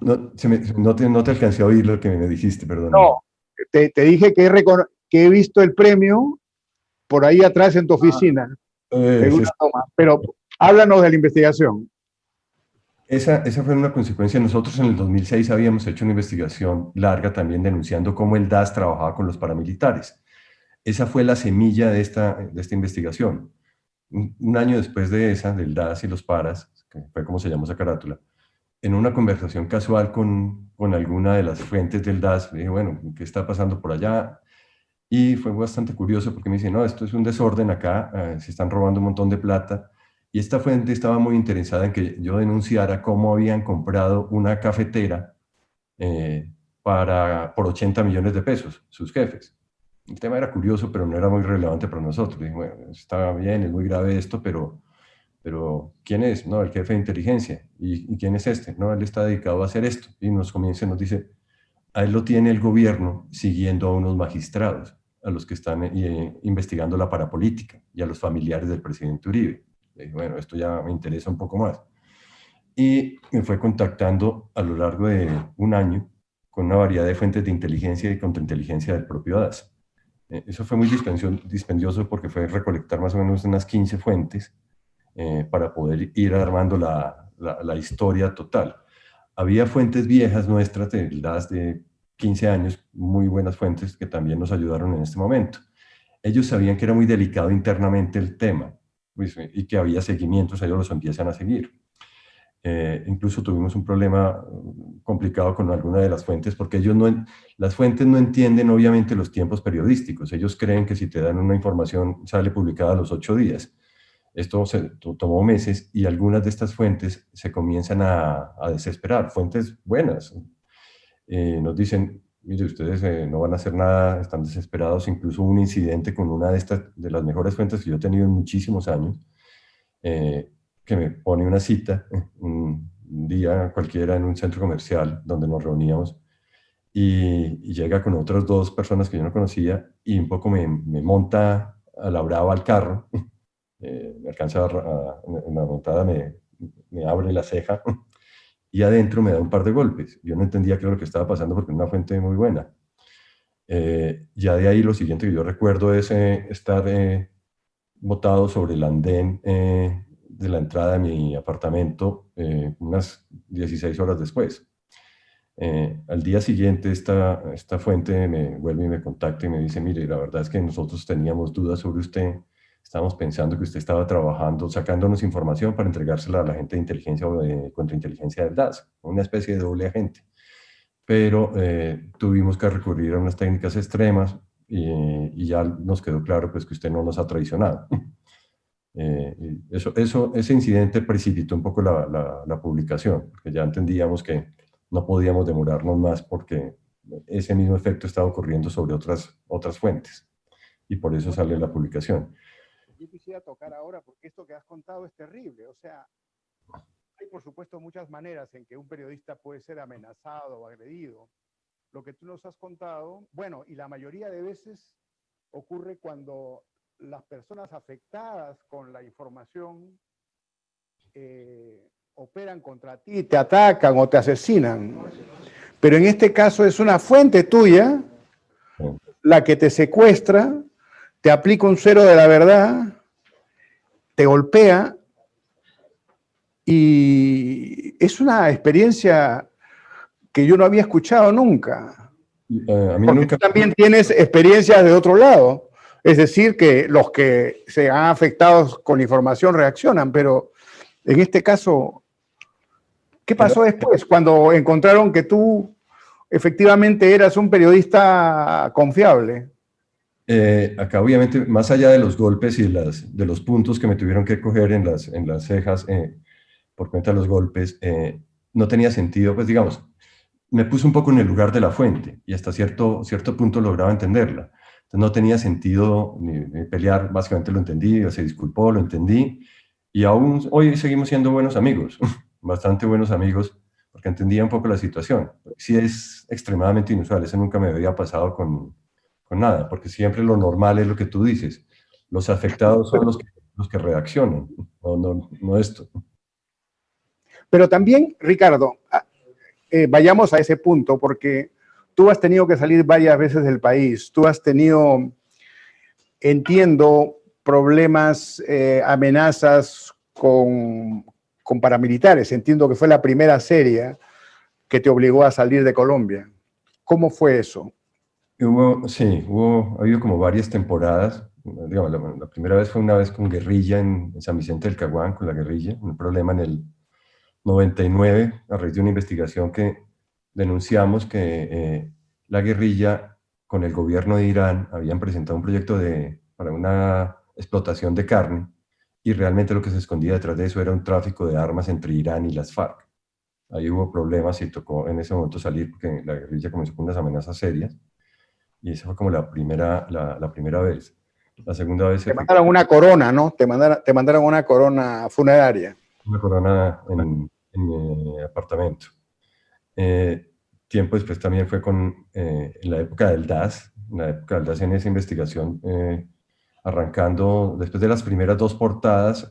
No te alcancé a oír lo que me dijiste, perdón. No, te dije que he visto el premio por ahí atrás en tu oficina. Pero háblanos de la investigación. Esa fue una consecuencia. Nosotros en el 2006 habíamos hecho una investigación larga también denunciando cómo el DAS trabajaba con los paramilitares. Esa fue la semilla de esta investigación. Un año después de esa, del DAS y los paras, que fue como se llamó esa carátula, en una conversación casual con alguna de las fuentes del DAS, le dije, bueno, ¿qué está pasando por allá? Y fue bastante curioso porque me dice, no, esto es un desorden acá, se están robando un montón de plata. Y esta fuente estaba muy interesada en que yo denunciara cómo habían comprado una cafetera por 80 millones de pesos, sus jefes. El tema era curioso, pero no era muy relevante para nosotros. Dije, bueno, está bien, es muy grave esto, pero ¿quién es? No, el jefe de inteligencia. ¿Y quién es este? No, él está dedicado a hacer esto. Y nos dice, a él lo tiene el gobierno siguiendo a unos magistrados, a los que están investigando la parapolítica y a los familiares del presidente Uribe. Y dije, bueno, esto ya me interesa un poco más. Y me fue contactando a lo largo de un año con una variedad de fuentes de inteligencia y contrainteligencia del propio DAS. Eso fue muy dispendioso porque fue recolectar más o menos unas 15 fuentes para poder ir armando la historia total. Había fuentes viejas nuestras, del DAS de 15 años, muy buenas fuentes que también nos ayudaron en este momento. Ellos sabían que era muy delicado internamente el tema pues, y que había seguimientos, ellos los empiezan a seguir. Incluso tuvimos un problema complicado con alguna de las fuentes, porque las fuentes no entienden obviamente los tiempos periodísticos. Ellos creen que si te dan una información sale publicada a los 8 días. Esto tomó meses y algunas de estas fuentes se comienzan a desesperar, fuentes buenas. Nos dicen, mire, ustedes no van a hacer nada, están desesperados. Incluso hubo un incidente con una de las mejores fuentes que yo he tenido en muchísimos años, que me pone una cita un día cualquiera en un centro comercial donde nos reuníamos y llega con otras dos personas que yo no conocía y un poco me monta a la brava al carro, me alcanza en la montada, me abre la ceja y adentro me da un par de golpes. Yo no entendía qué era lo que estaba pasando porque era una fuente muy buena. Ya de ahí lo siguiente que yo recuerdo es estar botado sobre el andén de la entrada de mi apartamento unas 16 horas después. Al día siguiente esta fuente me vuelve y me contacta y me dice, mire, la verdad es que nosotros teníamos dudas sobre usted, estábamos pensando que usted estaba trabajando, sacándonos información para entregársela a la gente de inteligencia o de contrainteligencia del DAS, una especie de doble agente. Pero tuvimos que recurrir a unas técnicas extremas y ya nos quedó claro pues, que usted no nos ha traicionado. Ese incidente precipitó un poco la publicación, porque ya entendíamos que no podíamos demorarnos más porque ese mismo efecto estaba ocurriendo sobre otras fuentes y por eso sale la publicación. Yo quisiera tocar ahora, porque esto que has contado es terrible. O sea, hay por supuesto muchas maneras en que un periodista puede ser amenazado o agredido. Lo que tú nos has contado, bueno, y la mayoría de veces ocurre cuando las personas afectadas con la información operan contra ti, te atacan o te asesinan. Pero en este caso es una fuente tuya la que te secuestra, te aplica un cero de la verdad, te golpea y es una experiencia que yo no había escuchado nunca. A mí Porque nunca... tú también tienes experiencias de otro lado. Es decir, que los que se han afectado con información reaccionan, pero en este caso, ¿qué pasó después cuando encontraron que tú efectivamente eras un periodista confiable? Acá obviamente, más allá de los golpes y de los puntos que me tuvieron que coger en las cejas por cuenta de los golpes, no tenía sentido, pues digamos, me puse un poco en el lugar de la fuente y hasta cierto punto lograba entenderla. Entonces no tenía sentido ni pelear, básicamente lo entendí, se disculpó, lo entendí y aún hoy seguimos siendo buenos amigos, bastante buenos amigos, porque entendía un poco la situación. Sí es extremadamente inusual, eso nunca me había pasado con nada, porque siempre lo normal es lo que tú dices. Los afectados son los que reaccionan, no esto. Pero también, Ricardo, vayamos a ese punto, porque tú has tenido que salir varias veces del país, tú has tenido, entiendo, problemas, amenazas con paramilitares. Entiendo que fue la primera serie que te obligó a salir de Colombia. ¿Cómo fue eso? Ha habido como varias temporadas. Digamos, la primera vez fue una vez con guerrilla en San Vicente del Caguán, con la guerrilla, un problema en el 99, a raíz de una investigación que denunciamos que la guerrilla con el gobierno de Irán habían presentado un proyecto para una explotación de carne y realmente lo que se escondía detrás de eso era un tráfico de armas entre Irán y las FARC. Ahí hubo problemas y tocó en ese momento salir porque la guerrilla comenzó con unas amenazas serias y esa fue como la primera vez. La segunda vez... Te mandaron una corona, ¿no? Te mandaron una corona funeraria. Una corona en mi apartamento. Tiempo después también fue en la época del DAS, en esa investigación, arrancando, después de las primeras dos portadas,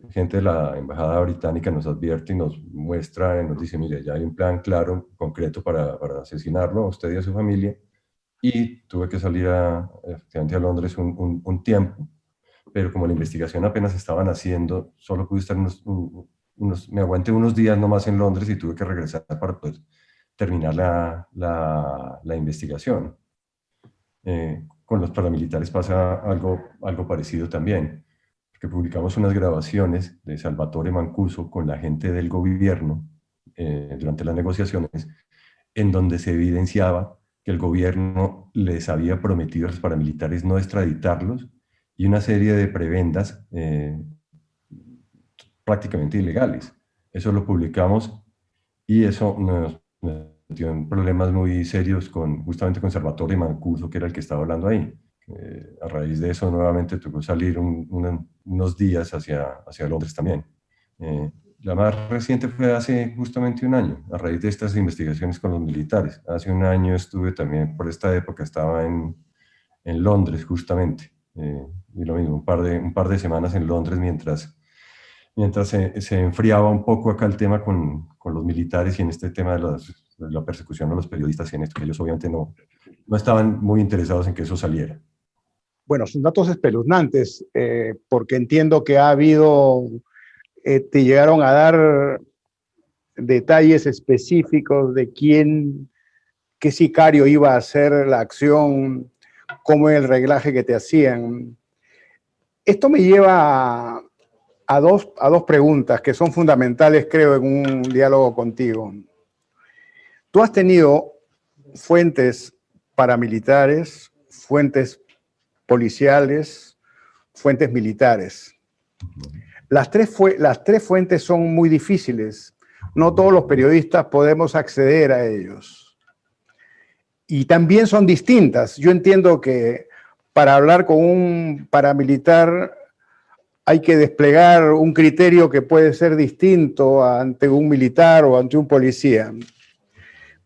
gente de la Embajada Británica nos advierte y nos muestra, nos dice, mire, ya hay un plan claro, concreto para asesinarlo a usted y a su familia, y tuve que salir efectivamente a Londres un tiempo, pero como la investigación apenas estaban haciendo, solo pude estar me aguanté unos días nomás en Londres y tuve que regresar para poder terminar la investigación. Con los paramilitares pasa algo parecido también, porque publicamos unas grabaciones de Salvatore Mancuso con la gente del gobierno durante las negociaciones, en donde se evidenciaba que el gobierno les había prometido a los paramilitares no extraditarlos y una serie de prebendas prácticamente ilegales. Eso lo publicamos y eso nos metió en problemas muy serios justamente con Salvatore Mancuso, que era el que estaba hablando ahí. A raíz de eso nuevamente tocó salir unos días hacia Londres también. La más reciente fue hace justamente un año, a raíz de estas investigaciones con los militares. Hace un año estuve también, por esta época estaba en Londres justamente. Y lo mismo, un par de semanas en Londres mientras se enfriaba un poco acá el tema con los militares y en este tema de la persecución a los periodistas y en esto, que ellos obviamente no estaban muy interesados en que eso saliera. Bueno, son datos espeluznantes, porque entiendo que ha habido, te llegaron a dar detalles específicos de quién, qué sicario iba a hacer la acción, cómo es el reglaje que te hacían. Esto me lleva a dos preguntas que son fundamentales, creo, en un diálogo contigo. Tú has tenido fuentes paramilitares, fuentes policiales, fuentes militares. Las tres fuentes son muy difíciles. No todos los periodistas podemos acceder a ellos. Y también son distintas. Yo entiendo que para hablar con un paramilitar hay que desplegar un criterio que puede ser distinto ante un militar o ante un policía.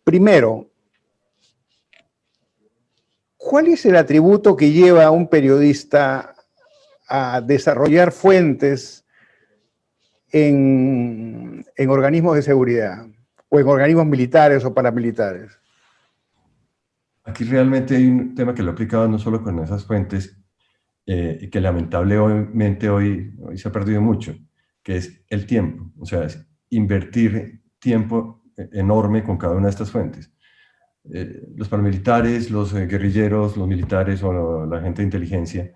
Primero, ¿cuál es el atributo que lleva a un periodista a desarrollar fuentes en organismos de seguridad o en organismos militares o paramilitares? Aquí realmente hay un tema que lo he aplicado no solo con esas fuentes, y que lamentablemente hoy se ha perdido mucho, que es el tiempo. O sea, es invertir tiempo enorme con cada una de estas fuentes. Los paramilitares, los guerrilleros, los militares o la gente de inteligencia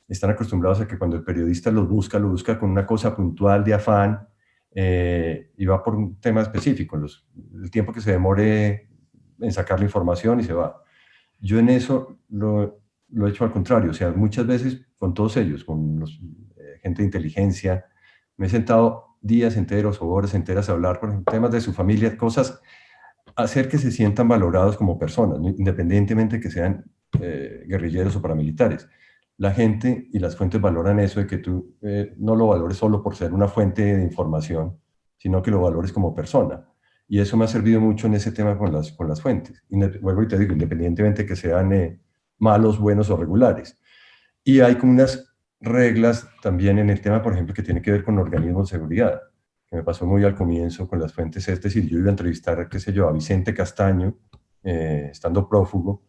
están acostumbrados a que cuando el periodista lo busca con una cosa puntual de afán, y va por un tema específico, el tiempo que se demore en sacar la información y se va. Yo en eso lo he hecho al contrario, o sea, muchas veces con todos ellos, con los gente de inteligencia, me he sentado días enteros o horas enteras a hablar por temas de su familia, cosas, hacer que se sientan valorados como personas, ¿no? Independientemente que sean guerrilleros o paramilitares. La gente y las fuentes valoran eso de que tú no lo valores solo por ser una fuente de información, sino que lo valores como persona. Y eso me ha servido mucho en ese tema con las fuentes. Vuelvo y te digo, independientemente que sean malos, buenos o regulares. Y hay como unas reglas también en el tema, por ejemplo, que tiene que ver con organismos de seguridad, que me pasó muy al comienzo con las fuentes. Es decir, yo iba a entrevistar, qué sé yo, a Vicente Castaño, estando prófugo,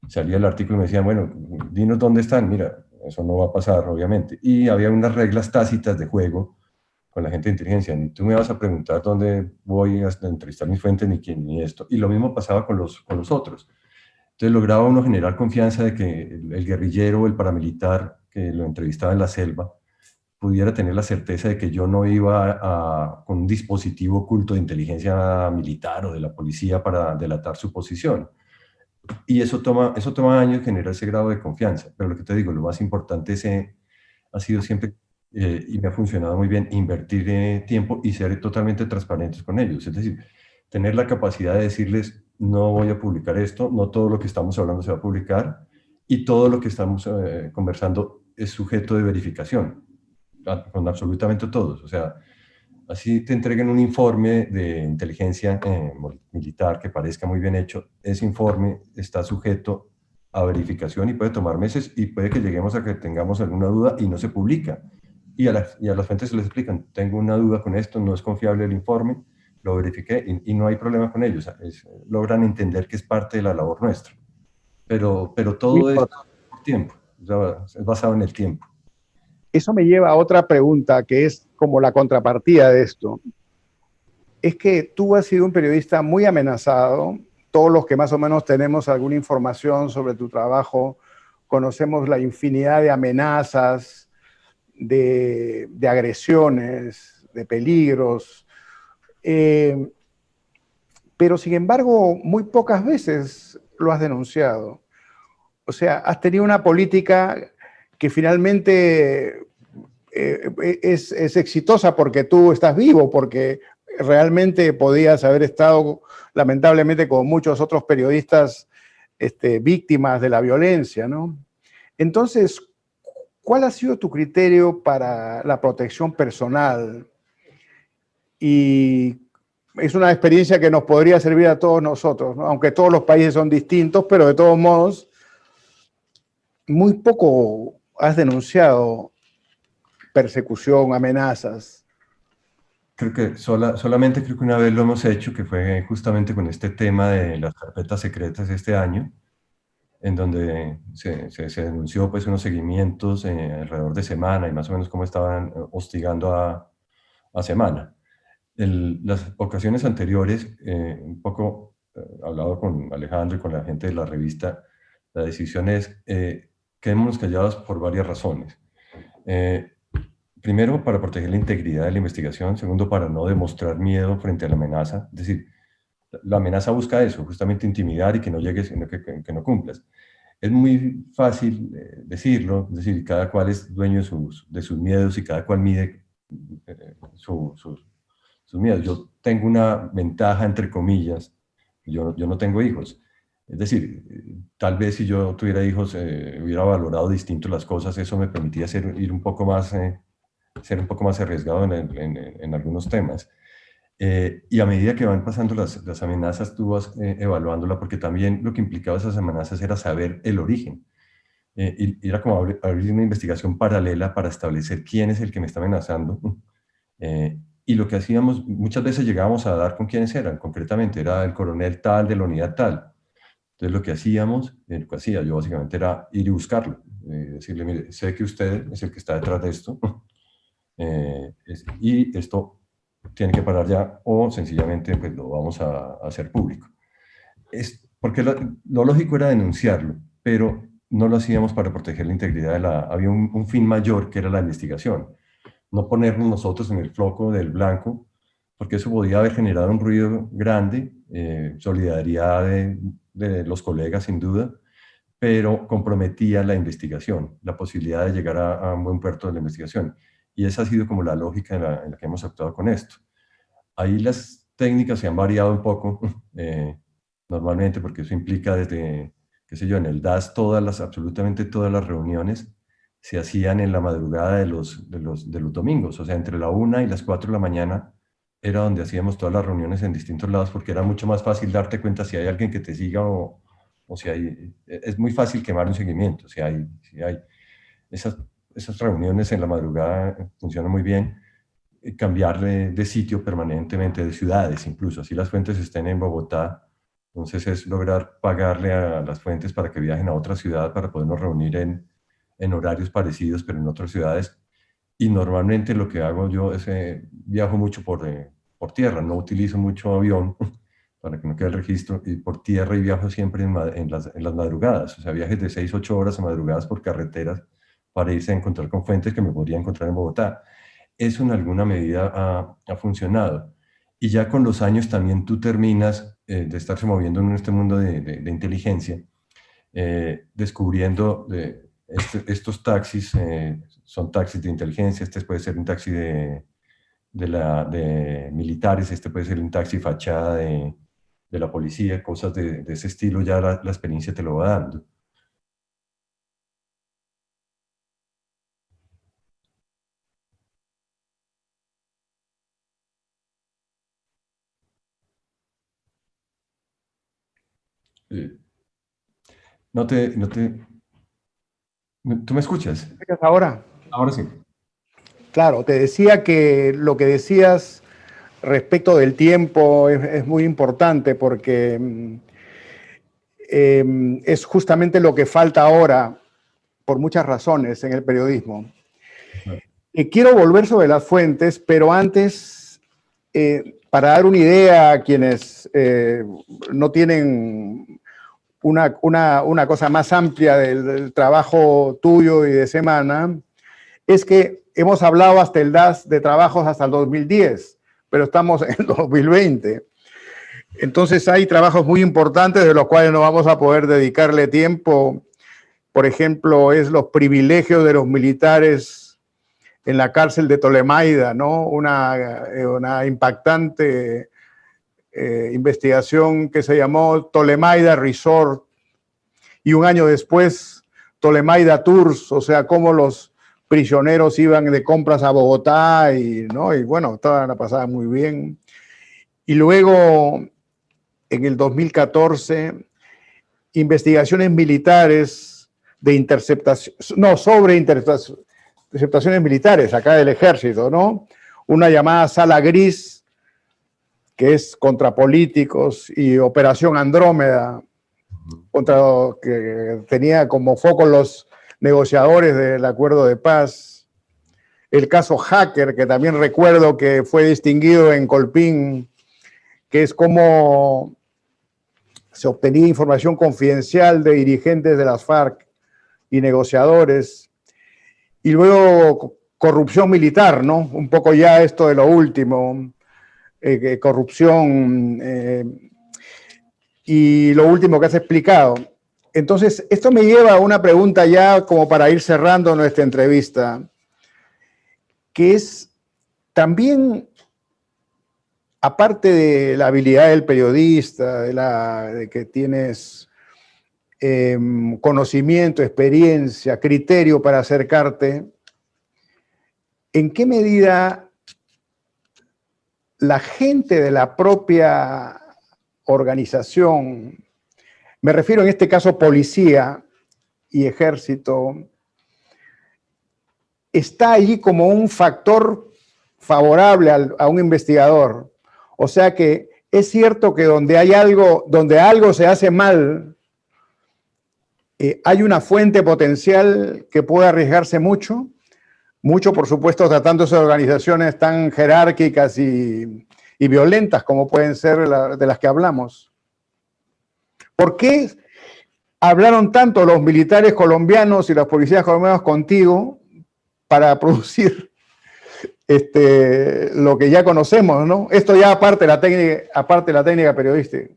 salía el artículo y me decían, bueno, dinos dónde están. Mira, eso no va a pasar, obviamente. Y había unas reglas tácitas de juego con la gente de inteligencia. Ni tú me vas a preguntar dónde voy a entrevistar mis fuentes, ni quién, ni esto. Y lo mismo pasaba con los otros. Entonces lograba uno generar confianza de que el guerrillero o el paramilitar que lo entrevistaba en la selva pudiera tener la certeza de que yo no iba con un dispositivo oculto de inteligencia militar o de la policía para delatar su posición. Y eso toma años generar ese grado de confianza. Pero lo que te digo, lo más importante ha sido siempre, y me ha funcionado muy bien, invertir tiempo y ser totalmente transparentes con ellos. Es decir, tener la capacidad de decirles, no voy a publicar esto, no todo lo que estamos hablando se va a publicar, y todo lo que estamos conversando es sujeto de verificación, con absolutamente todos. O sea, así te entreguen un informe de inteligencia militar que parezca muy bien hecho, ese informe está sujeto a verificación y puede tomar meses y puede que lleguemos a que tengamos alguna duda y no se publica. Y a las fuentes se les explican, tengo una duda con esto, no es confiable el informe, lo verifiqué y no hay problema con ellos. Logran entender que es parte de la labor nuestra. Pero todo es por tiempo, o sea, es basado en el tiempo. Eso me lleva a otra pregunta que es como la contrapartida de esto. Es que tú has sido un periodista muy amenazado. Todos los que más o menos tenemos alguna información sobre tu trabajo conocemos la infinidad de amenazas, de agresiones, de peligros. Pero sin embargo, muy pocas veces lo has denunciado. O sea, has tenido una política que finalmente es exitosa porque tú estás vivo, porque realmente podías haber estado, lamentablemente, como muchos otros periodistas, víctimas de la violencia, ¿no? Entonces, ¿cuál ha sido tu criterio para la protección personal? Y es una experiencia que nos podría servir a todos nosotros, ¿no? Aunque todos los países son distintos, pero de todos modos, muy poco has denunciado persecución, amenazas. Creo que solamente creo que una vez lo hemos hecho, que fue justamente con este tema de las carpetas secretas este año, en donde se denunció pues unos seguimientos alrededor de Semana y más o menos cómo estaban hostigando a Semana. Las ocasiones anteriores, un poco hablado con Alejandro y con la gente de la revista, la decisión es quedémonos callados por varias razones. Primero, para proteger la integridad de la investigación. Segundo, para no demostrar miedo frente a la amenaza. Es decir, la amenaza busca eso, justamente intimidar y que no llegues, sino que no cumplas. Es muy fácil decirlo, es decir, cada cual es dueño de sus miedos y cada cual mide sus miedos. Yo tengo una ventaja, entre comillas, yo no tengo hijos. Es decir, tal vez si yo tuviera hijos hubiera valorado distinto las cosas, eso me permitía ir un poco más, ser un poco más arriesgado en algunos temas. Y a medida que van pasando las amenazas, tú vas evaluándola, porque también lo que implicaba esas amenazas era saber el origen. Y era como abrir una investigación paralela para establecer quién es el que me está amenazando. Y lo que hacíamos, muchas veces llegábamos a dar con quiénes eran, concretamente era el coronel tal de la unidad tal. Entonces lo que hacíamos, lo que hacía yo básicamente era ir y buscarlo, decirle, mire, sé que usted es el que está detrás de esto, y esto tiene que parar ya, o sencillamente pues lo vamos a hacer público. Porque lo lógico era denunciarlo, pero no lo hacíamos para proteger la integridad había un fin mayor que era la investigación. No ponernos nosotros en el foco del blanco, porque eso podía haber generado un ruido grande, solidaridad de los colegas sin duda, pero comprometía la investigación, la posibilidad de llegar a un buen puerto de la investigación. Y esa ha sido como la lógica en la que hemos actuado con esto. Ahí las técnicas se han variado un poco, normalmente, porque eso implica desde, qué sé yo, en el DAS absolutamente todas las reuniones se hacían en la madrugada de los domingos, o sea, entre la 1 y las 4 de la mañana era donde hacíamos todas las reuniones en distintos lados, porque era mucho más fácil darte cuenta si hay alguien que te siga o si hay, es muy fácil quemar un seguimiento, si hay esas reuniones en la madrugada funcionan muy bien. Cambiar de sitio permanentemente, de ciudades incluso, así las fuentes estén en Bogotá, entonces es lograr pagarle a las fuentes para que viajen a otra ciudad para podernos reunir en horarios parecidos, pero en otras ciudades. Y normalmente lo que hago yo es viajo mucho por tierra, no utilizo mucho avión para que no quede el registro, y por tierra y viajo siempre en las madrugadas, o sea, viajes de 6, 8 horas a madrugadas por carreteras para irse a encontrar con fuentes que me podría encontrar en Bogotá. Eso en alguna medida ha funcionado. Y ya con los años también tú terminas de estarse moviendo en este mundo de inteligencia, descubriendo estos taxis, son taxis de inteligencia, este puede ser un taxi de militares, este puede ser un taxi fachada de la policía, cosas de ese estilo, ya la experiencia te lo va dando. ¿Tú me escuchas? Ahora, Ahora sí. claro, te decía que lo que decías respecto del tiempo es muy importante porque es justamente lo que falta ahora por muchas razones en el periodismo. Quiero volver sobre las fuentes, pero antes, para dar una idea a quienes no tienen una cosa más amplia del trabajo tuyo y de Semana, es que hemos hablado hasta el DAS de trabajos hasta el 2010, pero estamos en el 2020. Entonces hay trabajos muy importantes de los cuales no vamos a poder dedicarle tiempo. Por ejemplo, es los privilegios de los militares en la cárcel de Tolemaida, ¿no? Una impactante investigación que se llamó Tolemaida Resort, y un año después Tolemaida Tours, o sea, cómo los prisioneros iban de compras a Bogotá ¿no? Y bueno, la pasaba muy bien. Y luego, en el 2014, investigaciones militares de interceptación, no, sobre interceptaciones militares acá del ejército, ¿no? Una llamada Sala Gris, que es contra políticos, y Operación Andrómeda, que tenía como foco los negociadores del acuerdo de paz. El caso Hacker, que también recuerdo que fue distinguido en Colpín, que es cómo se obtenía información confidencial de dirigentes de las FARC y negociadores. Y luego corrupción militar, ¿no? Un poco ya esto de lo último, corrupción y lo último que has explicado. Entonces, esto me lleva a una pregunta ya como para ir cerrando nuestra entrevista, que es también, aparte de la habilidad del periodista, de que tienes conocimiento, experiencia, criterio para acercarte, ¿en qué medida la gente de la propia organización, me refiero en este caso policía y ejército, está allí como un factor favorable a un investigador? O sea que es cierto que donde algo se hace mal, hay una fuente potencial que puede arriesgarse mucho, por supuesto, tratándose de organizaciones tan jerárquicas y violentas como pueden ser de las que hablamos. ¿Por qué hablaron tanto los militares colombianos y las policías colombianas contigo para producir lo que ya conocemos, ¿no? Esto ya aparte de la técnica periodística.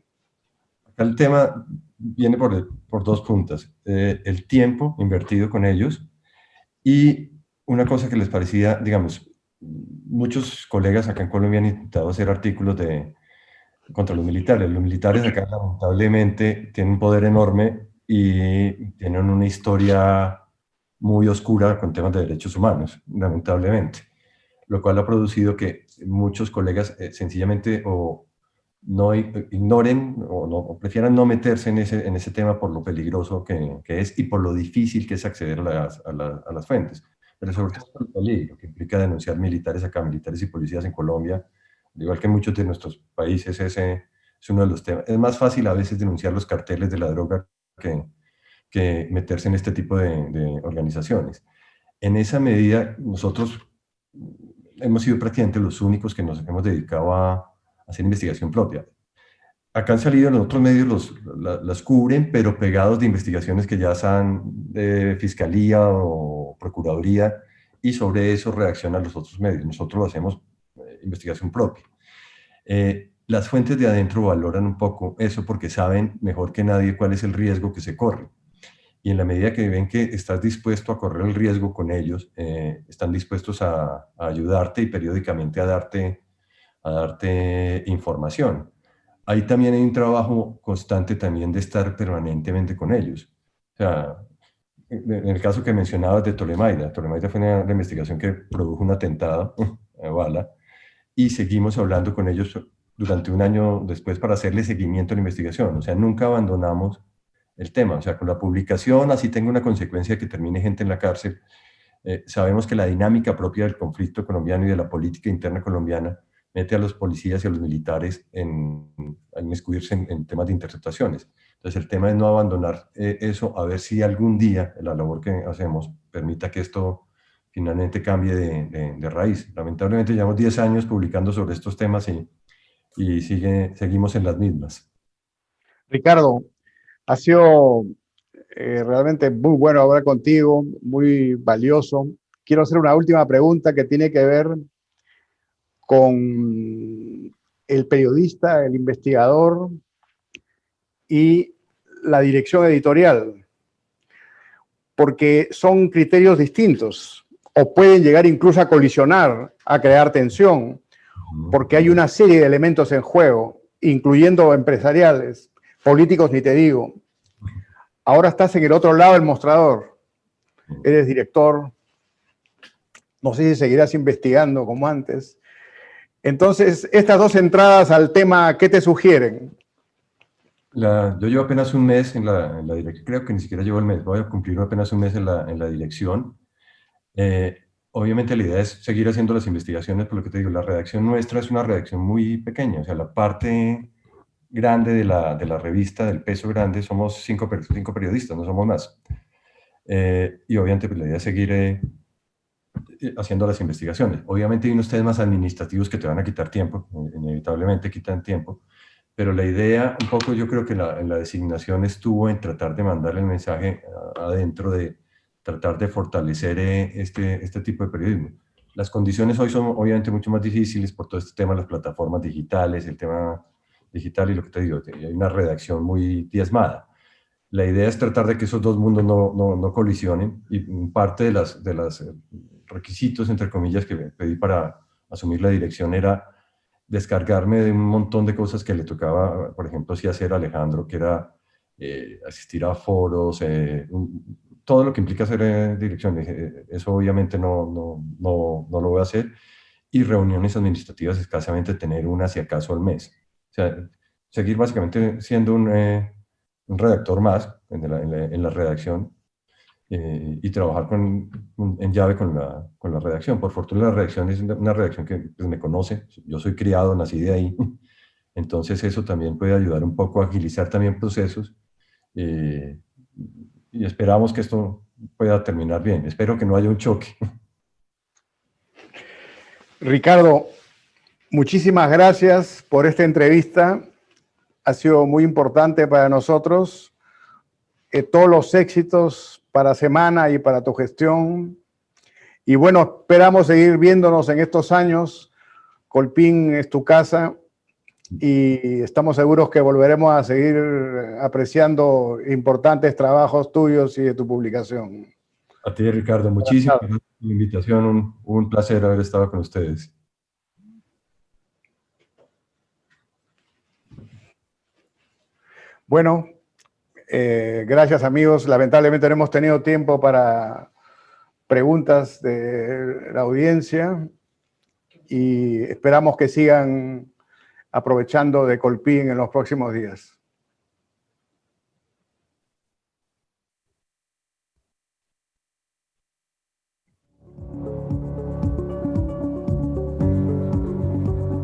Acá el tema viene por dos puntas. El tiempo invertido con ellos y una cosa que les parecía, digamos, muchos colegas acá en Colombia han intentado hacer artículos contra los militares. Los militares acá lamentablemente tienen un poder enorme y tienen una historia muy oscura con temas de derechos humanos, lamentablemente, lo cual ha producido que muchos colegas sencillamente o no ignoren o prefieran no meterse en ese tema por lo peligroso que es y por lo difícil que es acceder a las fuentes. Pero sobre todo por el peligro que implica denunciar militares acá, militares y policías en Colombia, al igual que en muchos de nuestros países, ese es uno de los temas. Es más fácil a veces denunciar los carteles de la droga que meterse en este tipo de organizaciones. En esa medida, nosotros hemos sido prácticamente los únicos que nos hemos dedicado a hacer investigación propia. Acá han salido en otros medios, las cubren, pero pegados de investigaciones que ya están de Fiscalía o Procuraduría, y sobre eso reaccionan los otros medios. Nosotros lo hacemos investigación propia. Las fuentes de adentro valoran un poco eso porque saben mejor que nadie cuál es el riesgo que se corre. Y en la medida que ven que estás dispuesto a correr el riesgo con ellos, están dispuestos a ayudarte y periódicamente a darte información. Ahí también hay un trabajo constante también de estar permanentemente con ellos. O sea, en el caso que mencionabas de Tolemaida fue una investigación que produjo un atentado a bala y seguimos hablando con ellos durante un año después para hacerle seguimiento a la investigación. O sea, nunca abandonamos el tema. O sea, con la publicación, así tenga una consecuencia de que termine gente en la cárcel, sabemos que la dinámica propia del conflicto colombiano y de la política interna colombiana mete a los policías y a los militares a inmiscuirse en temas de interceptaciones. Entonces el tema es no abandonar eso, a ver si algún día la labor que hacemos permita que esto finalmente cambie de raíz. Lamentablemente llevamos 10 años publicando sobre estos temas y seguimos en las mismas. Ricardo, ha sido realmente muy bueno hablar contigo, muy valioso. Quiero hacer una última pregunta que tiene que ver con el periodista, el investigador y la dirección editorial, porque son criterios distintos o pueden llegar incluso a colisionar, a crear tensión, porque hay una serie de elementos en juego, incluyendo empresariales, políticos ni te digo. Ahora estás en el otro lado del mostrador, eres director, no sé si seguirás investigando como antes. Entonces, estas dos entradas al tema, ¿qué te sugieren? Yo llevo apenas un mes en la dirección, creo que ni siquiera llevo el mes, voy a cumplir apenas un mes en la dirección. Obviamente la idea es seguir haciendo las investigaciones, por lo que te digo, la redacción nuestra es una redacción muy pequeña, o sea, la parte grande de la revista, del peso grande, somos cinco periodistas, no somos más. Y obviamente pues, la idea es seguir haciendo las investigaciones. Obviamente hay unos temas administrativos que te van a quitar tiempo, inevitablemente quitan tiempo, pero la idea, un poco yo creo que en la designación estuvo en tratar de mandarle el mensaje adentro de tratar de fortalecer este tipo de periodismo. Las condiciones hoy son obviamente mucho más difíciles por todo este tema de las plataformas digitales, el tema digital y lo que te digo, hay una redacción muy diezmada. La idea es tratar de que esos dos mundos no colisionen y parte de los requisitos, entre comillas, que pedí para asumir la dirección era descargarme de un montón de cosas que le tocaba, por ejemplo, sí hacer a Alejandro, que era asistir a foros, todo lo que implica hacer dirección. Eso obviamente no lo voy a hacer. Y reuniones administrativas, escasamente tener una si acaso al mes. O sea, seguir básicamente siendo un redactor más en la redacción y trabajar en llave con la redacción. Por fortuna la redacción es una redacción que pues, me conoce, yo soy criado, nací de ahí, entonces eso también puede ayudar un poco a agilizar también procesos y esperamos que esto pueda terminar bien. Espero que no haya un choque. Ricardo, muchísimas gracias por esta entrevista. Ha sido muy importante para nosotros. Todos los éxitos para Semana y para tu gestión. Y bueno, esperamos seguir viéndonos en estos años. Colpín es tu casa y estamos seguros que volveremos a seguir apreciando importantes trabajos tuyos y de tu publicación. A ti, Ricardo, muchísimas gracias por la invitación. Un placer haber estado con ustedes. Bueno, gracias amigos. Lamentablemente no hemos tenido tiempo para preguntas de la audiencia y esperamos que sigan aprovechando de Colpín en los próximos días.